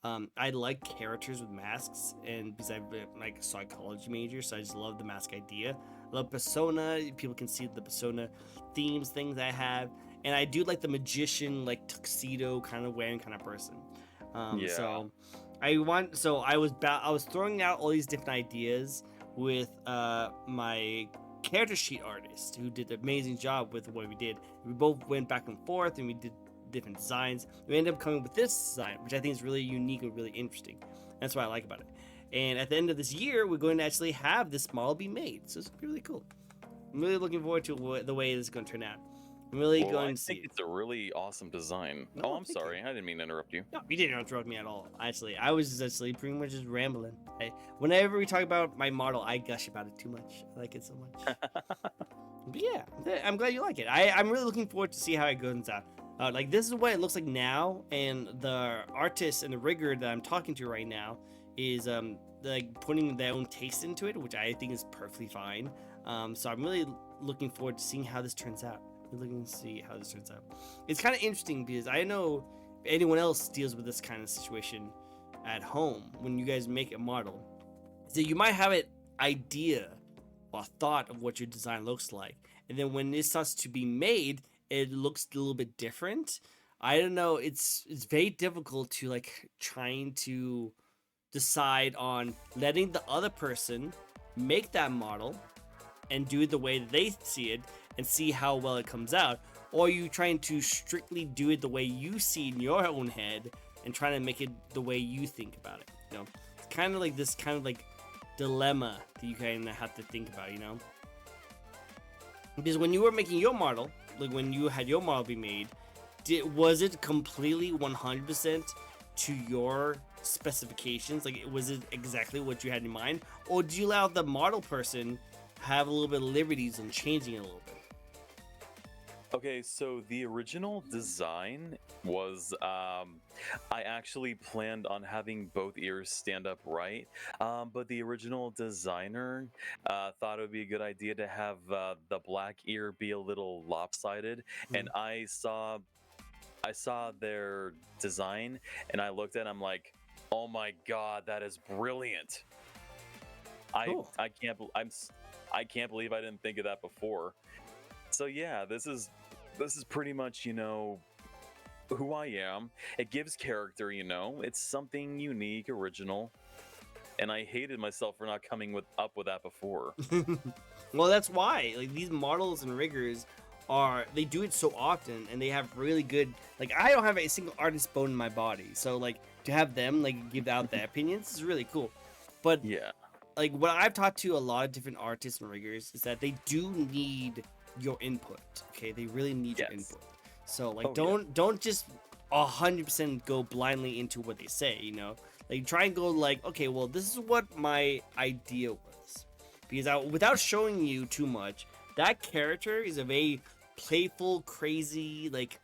Speaker 1: I like characters with masks, and because I'm like a psychology major, so I just love the mask idea. I love persona. People can see the persona themes, things I have, and I do like the magician, like tuxedo kind of wearing kind of person. So I was throwing out all these different ideas with my character sheet artist, who did an amazing job with what we did. We both went back and forth, and we did different designs. We ended up coming with this design, which I think is really unique and really interesting. That's what I like about it. And at the end of this year, we're going to actually have this model be made. So it's gonna be really cool. I'm really looking forward to the way this is going to turn out. I'm really
Speaker 2: Well,
Speaker 1: going
Speaker 2: I
Speaker 1: to see
Speaker 2: think
Speaker 1: it.
Speaker 2: it's a really awesome design.
Speaker 1: No,
Speaker 2: Oh, I'm
Speaker 1: thank you.
Speaker 2: sorry. I didn't mean to interrupt you.
Speaker 1: No, you didn't interrupt me at all. Actually, I was just actually pretty much just rambling. Whenever we talk about my model, I gush about it too much. I like it so much. But yeah, I'm glad you like it. I'm really looking forward to see how it goes out. Like this is what it looks like now, and the artist and the rigger that I'm talking to right now is like putting their own taste into it, which I think is perfectly fine. So I'm really looking forward to seeing how this turns out. Really looking to see how this turns out. It's kind of interesting because I know if anyone else deals with this kind of situation at home when you guys make a model, so you might have an idea or thought of what your design looks like, and then when it starts to be made, it looks a little bit different. I don't know. It's very difficult to like trying to decide on letting the other person make that model and do it the way that they see it and see how well it comes out, or are you trying to strictly do it the way you see in your own head and trying to make it the way you think about it. It's kind of like this kind of like dilemma that you kind of have to think about, because when you were making your model, like when you had your model be made, was it completely 100% to your specifications? Like, was it exactly what you had in mind, or did you allow the model person have a little bit of liberties in changing it a little bit?
Speaker 2: Okay, so the original design was I actually planned on having both ears stand up right, but the original designer thought it would be a good idea to have the black ear be a little lopsided, and I saw their design and I looked at it, I'm like, oh my god, that is brilliant.
Speaker 1: Cool.
Speaker 2: I can't believe I didn't think of that before. So yeah, this is pretty much, who I am. It gives character, it's something unique, original, and I hated myself for not coming up with that before.
Speaker 1: Well, that's why like these models and riggers they do it so often, and they have really good, like, I don't have a single artist bone in my body, so like to have them like give out their opinions is really cool. But
Speaker 2: Yeah.
Speaker 1: like what I've talked to a lot of different artists and riggers is that they do need your input. Okay, they really need your input. So like don't just 100% go blindly into what they say. Like try and go like, okay, well, this is what my idea was, because without showing you too much, that character is a very playful, crazy like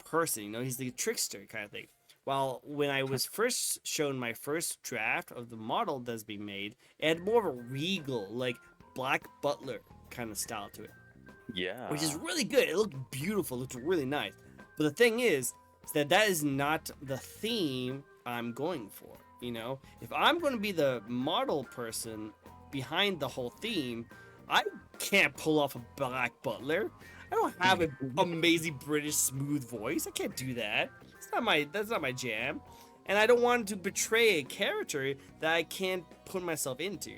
Speaker 1: person. He's the trickster kind of thing. While when I was first shown my first draft of the model that's being made, it had more of a regal, like Black Butler kind of style to it.
Speaker 2: Yeah.
Speaker 1: Which is really good. It looked beautiful. It looked really nice. But the thing is that is not the theme I'm going for. If I'm going to be the model person behind the whole theme, I can't pull off a Black Butler. I don't have an amazing British smooth voice. I can't do that. That's not my jam. And I don't want to betray a character that I can't put myself into,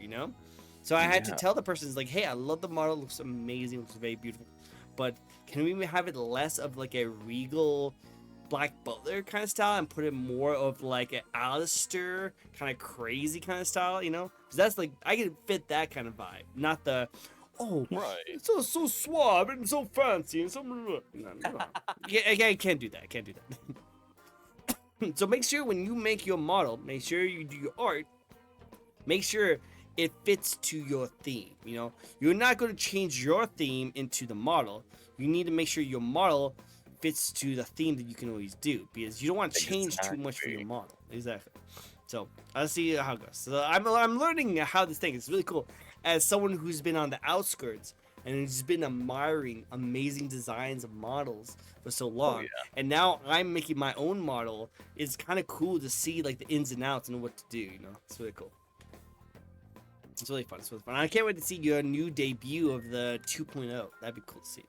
Speaker 1: So I had to tell the person, like, hey, I love the model. It looks amazing. It looks very beautiful. But can we have it less of like a regal Black Butler kind of style and put it more of like an Alistair kind of crazy kind of style, Because that's like, I can fit that kind of vibe. Not the, oh, right, it's so suave and so fancy and so... No. I can't do that. I can't do that. So make sure when you make your model, make sure you do your art, make sure it fits to your theme. You're not going to change your theme into the model. You need to make sure your model fits to the theme that you can always do, because you don't want to change too much for your model. Exactly. So I'll see how it goes. So I'm learning how this thing is really cool as someone who's been on the outskirts and has been admiring amazing designs of models for so long. And now I'm making my own model. It's kind of cool to see like the ins and outs and what to do. It's really cool. It's really fun. It's really fun. I can't wait to see your new debut of the 2.0. That'd be cool to see.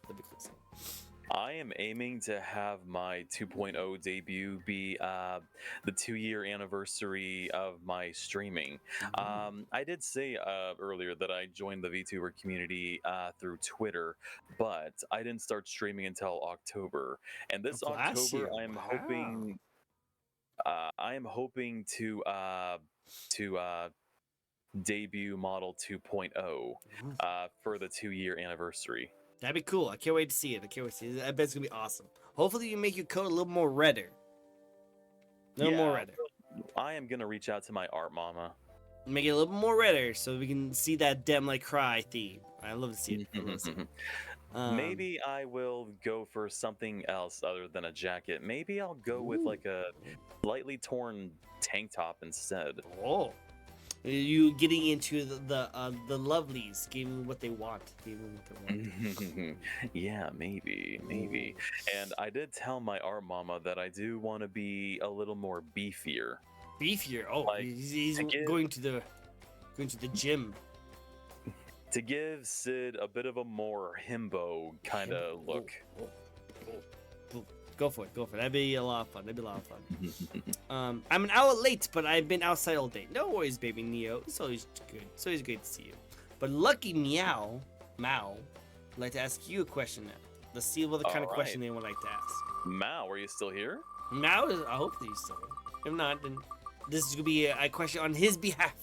Speaker 2: I am aiming to have my 2.0 debut be the 2-year anniversary of my streaming. I did say earlier that I joined the Vtuber community through Twitter, but I didn't start streaming until October. And this October, I am hoping to debut model 2.0 for the 2-year anniversary.
Speaker 1: That'd be cool. I can't wait to see it. I can't wait to see it. I bet it's gonna be awesome. Hopefully, you make your code a little more redder. A little more redder.
Speaker 2: I am gonna reach out to my art mama.
Speaker 1: Make it a little more redder so we can see that Dem Like Cry theme. I love to see it. I love to see it.
Speaker 2: Maybe I will go for something else other than a jacket. Maybe I'll go with like a lightly torn tank top instead.
Speaker 1: Oh, you getting into the lovelies, giving them what they want,
Speaker 2: Yeah, maybe. And I did tell my art mama that I do want to be a little more beefier.
Speaker 1: Beefier. Oh, like, he's going to the gym.
Speaker 2: To give Sid a bit of a more himbo kind of look.
Speaker 1: Go for it. That'd be a lot of fun. I'm an hour late, but I've been outside all day. No worries, baby Neo. It's always good. It's always great to see you. But Lucky Mao, I'd like to ask you a question now. Let's see what the kind of question they would like to ask.
Speaker 2: Mao, are you still here?
Speaker 1: Mao is. I hope that he's still here. If not, then this is gonna be a question on his behalf.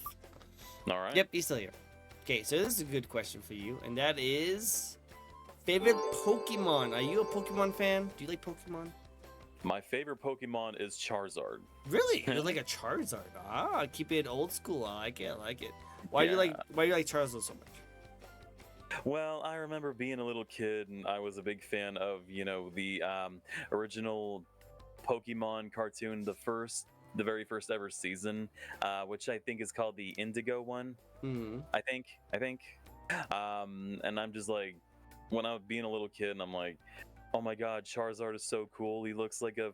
Speaker 2: All right.
Speaker 1: Yep, he's still here. Okay, so this is a good question for you, and that is favorite Pokemon. Are you a Pokemon fan? Do you like Pokemon?
Speaker 2: My favorite Pokemon is Charizard.
Speaker 1: Really? You're like a Charizard. Keep it old school. I like it. Why do you like Charizard so much?
Speaker 2: Well, I remember being a little kid and I was a big fan of, the original Pokemon cartoon, the very first ever season, which I think is called the Indigo one.
Speaker 1: Mm-hmm.
Speaker 2: I think. And I'm just like, when I was being a little kid, and I'm like, oh my God, Charizard is so cool. He looks like a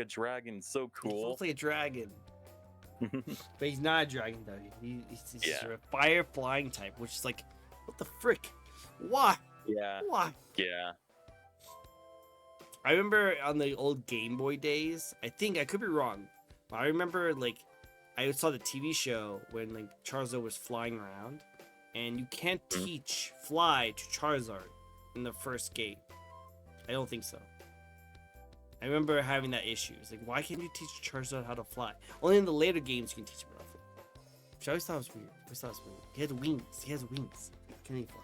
Speaker 2: dragon. So cool.
Speaker 1: He looks like a dragon. But he's not a dragon though. He's just a fire flying type, which is like, what the frick? Why?
Speaker 2: Yeah.
Speaker 1: Why?
Speaker 2: Yeah.
Speaker 1: I remember on the old Game Boy days, I think I could be wrong, but I remember like I saw the TV show when like Charizard was flying around, and you can't teach fly to Charizard in the first game. I don't think so. I remember having that issue. It's like, why can't you teach Charizard how to fly? Only in the later games you can teach him how to fly. Which I always thought was weird. He has wings. Can he fly?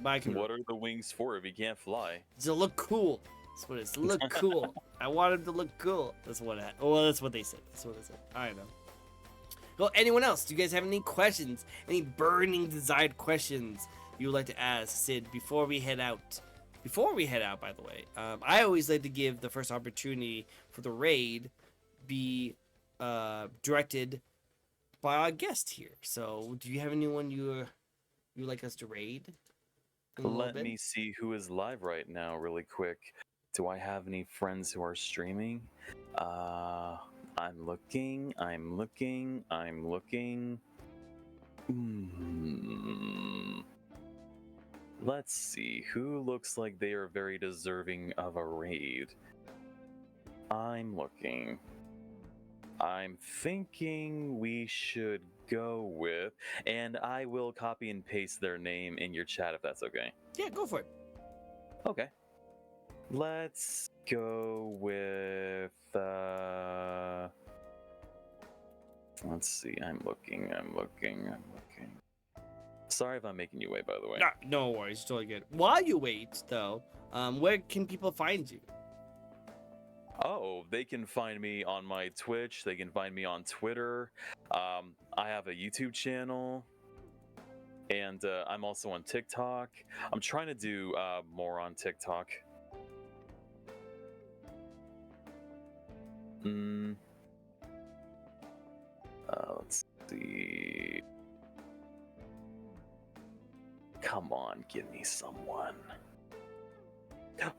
Speaker 1: But
Speaker 2: what are the wings for if he can't fly?
Speaker 1: To look cool. That's what it is. Look cool. I want him to look cool. That's what they said. I don't know. Well, anyone else? Do you guys have any questions? Any burning desired questions you would like to ask Sid before we head out? Before we head out, by the way, I always like to give the first opportunity for the raid be directed by our guest here. So, do you have anyone you like us to raid?
Speaker 2: Let me see who is live right now really quick. Do I have any friends who are streaming? I'm looking. Let's see. Who looks like they are very deserving of a raid? I'm looking. I'm thinking we should go with, and I will copy and paste their name in your chat if that's okay.
Speaker 1: Yeah, go for it.
Speaker 2: Okay. Let's go with, let's see, I'm looking. Sorry if I'm making you wait, by the way.
Speaker 1: No worries, totally good. While you wait, though, where can people find you?
Speaker 2: Oh, they can find me on my Twitch. They can find me on Twitter. I have a YouTube channel. And I'm also on TikTok. I'm trying to do more on TikTok. Let's see. Come on, give me someone.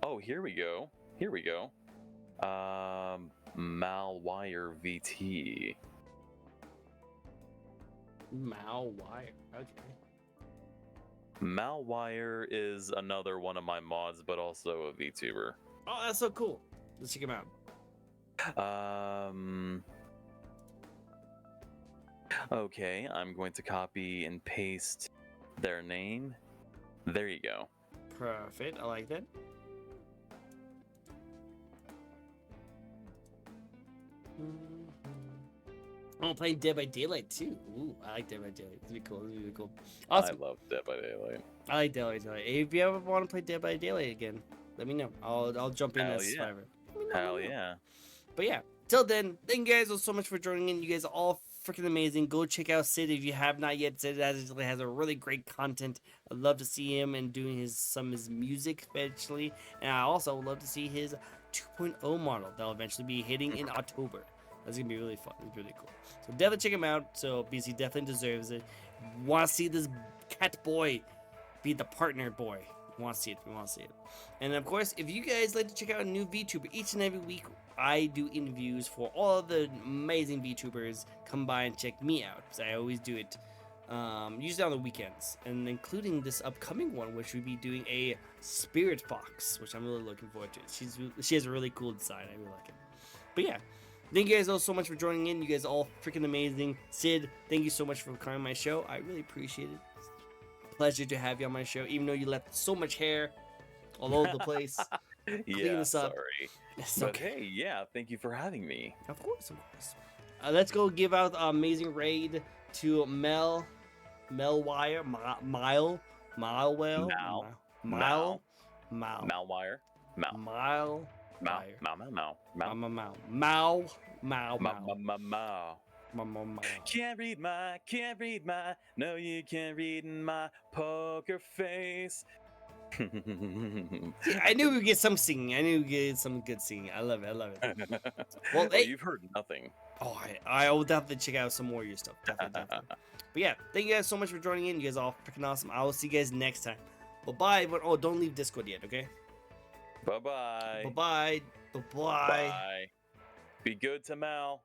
Speaker 2: Oh, here we go. Malwire VT.
Speaker 1: Malwire, okay.
Speaker 2: Malwire is another one of my mods, but also a VTuber.
Speaker 1: Oh, that's so cool. Let's check him out.
Speaker 2: Okay, I'm going to copy and paste their name. There you go.
Speaker 1: Perfect. I like that. I'm playing Dead by Daylight too. Ooh, I like Dead by Daylight. It's really cool. It's really cool. Awesome.
Speaker 2: I love Dead by Daylight.
Speaker 1: I like Dead by Daylight. If you ever want to play Dead by Daylight again, let me know. I'll jump in
Speaker 2: Hell
Speaker 1: as
Speaker 2: yeah.
Speaker 1: survivor.
Speaker 2: Hell yeah.
Speaker 1: But yeah, till then, thank you guys all so much for joining in. You guys are all freaking amazing. Go check out Sid if you have not yet. Sid has a really great content. I'd love to see him and doing some of his music eventually. And I also would love to see his 2.0 model that'll eventually be hitting in October. That's gonna be really fun. It's really cool. So definitely check him out. So because he definitely deserves it. Want to see this cat boy be the partner boy? We want to see it. We want to see it. And of course, if you guys like to check out a new VTuber each and every week, I do interviews for all of the amazing VTubers. Come by and check me out, because I always do it, usually on the weekends, and including this upcoming one, which we'll be doing a Spirit Fox, which I'm really looking forward to. She has a really cool design. I really like it. But yeah, thank you guys all so much for joining in. You guys are all freaking amazing. Sid, thank you so much for coming on my show. I really appreciate it. Pleasure to have you on my show, even though you left so much hair all over the place.
Speaker 2: Yeah,
Speaker 1: this up.
Speaker 2: sorry.
Speaker 1: It's
Speaker 2: But
Speaker 1: okay.
Speaker 2: hey, yeah, thank you for having me.
Speaker 1: Of course, of course. Let's go give out the amazing raid to Mile, Malwire.
Speaker 2: Mal.
Speaker 1: Malwire,
Speaker 2: Mal. Mal. Can't read my, no you can't read my poker face.
Speaker 1: I knew we'd get some singing. I knew we'd get some good singing. I love it. I love it. Well, hey,
Speaker 2: you've heard nothing.
Speaker 1: Oh, I will definitely check out some more of your stuff. Definitely. But yeah, thank you guys so much for joining in. You guys are all freaking awesome. I will see you guys next time. Bye-bye. But oh, don't leave Discord yet, okay?
Speaker 2: Bye-bye.
Speaker 1: Bye-bye. Bye-bye.
Speaker 2: Bye. Be good to Mal.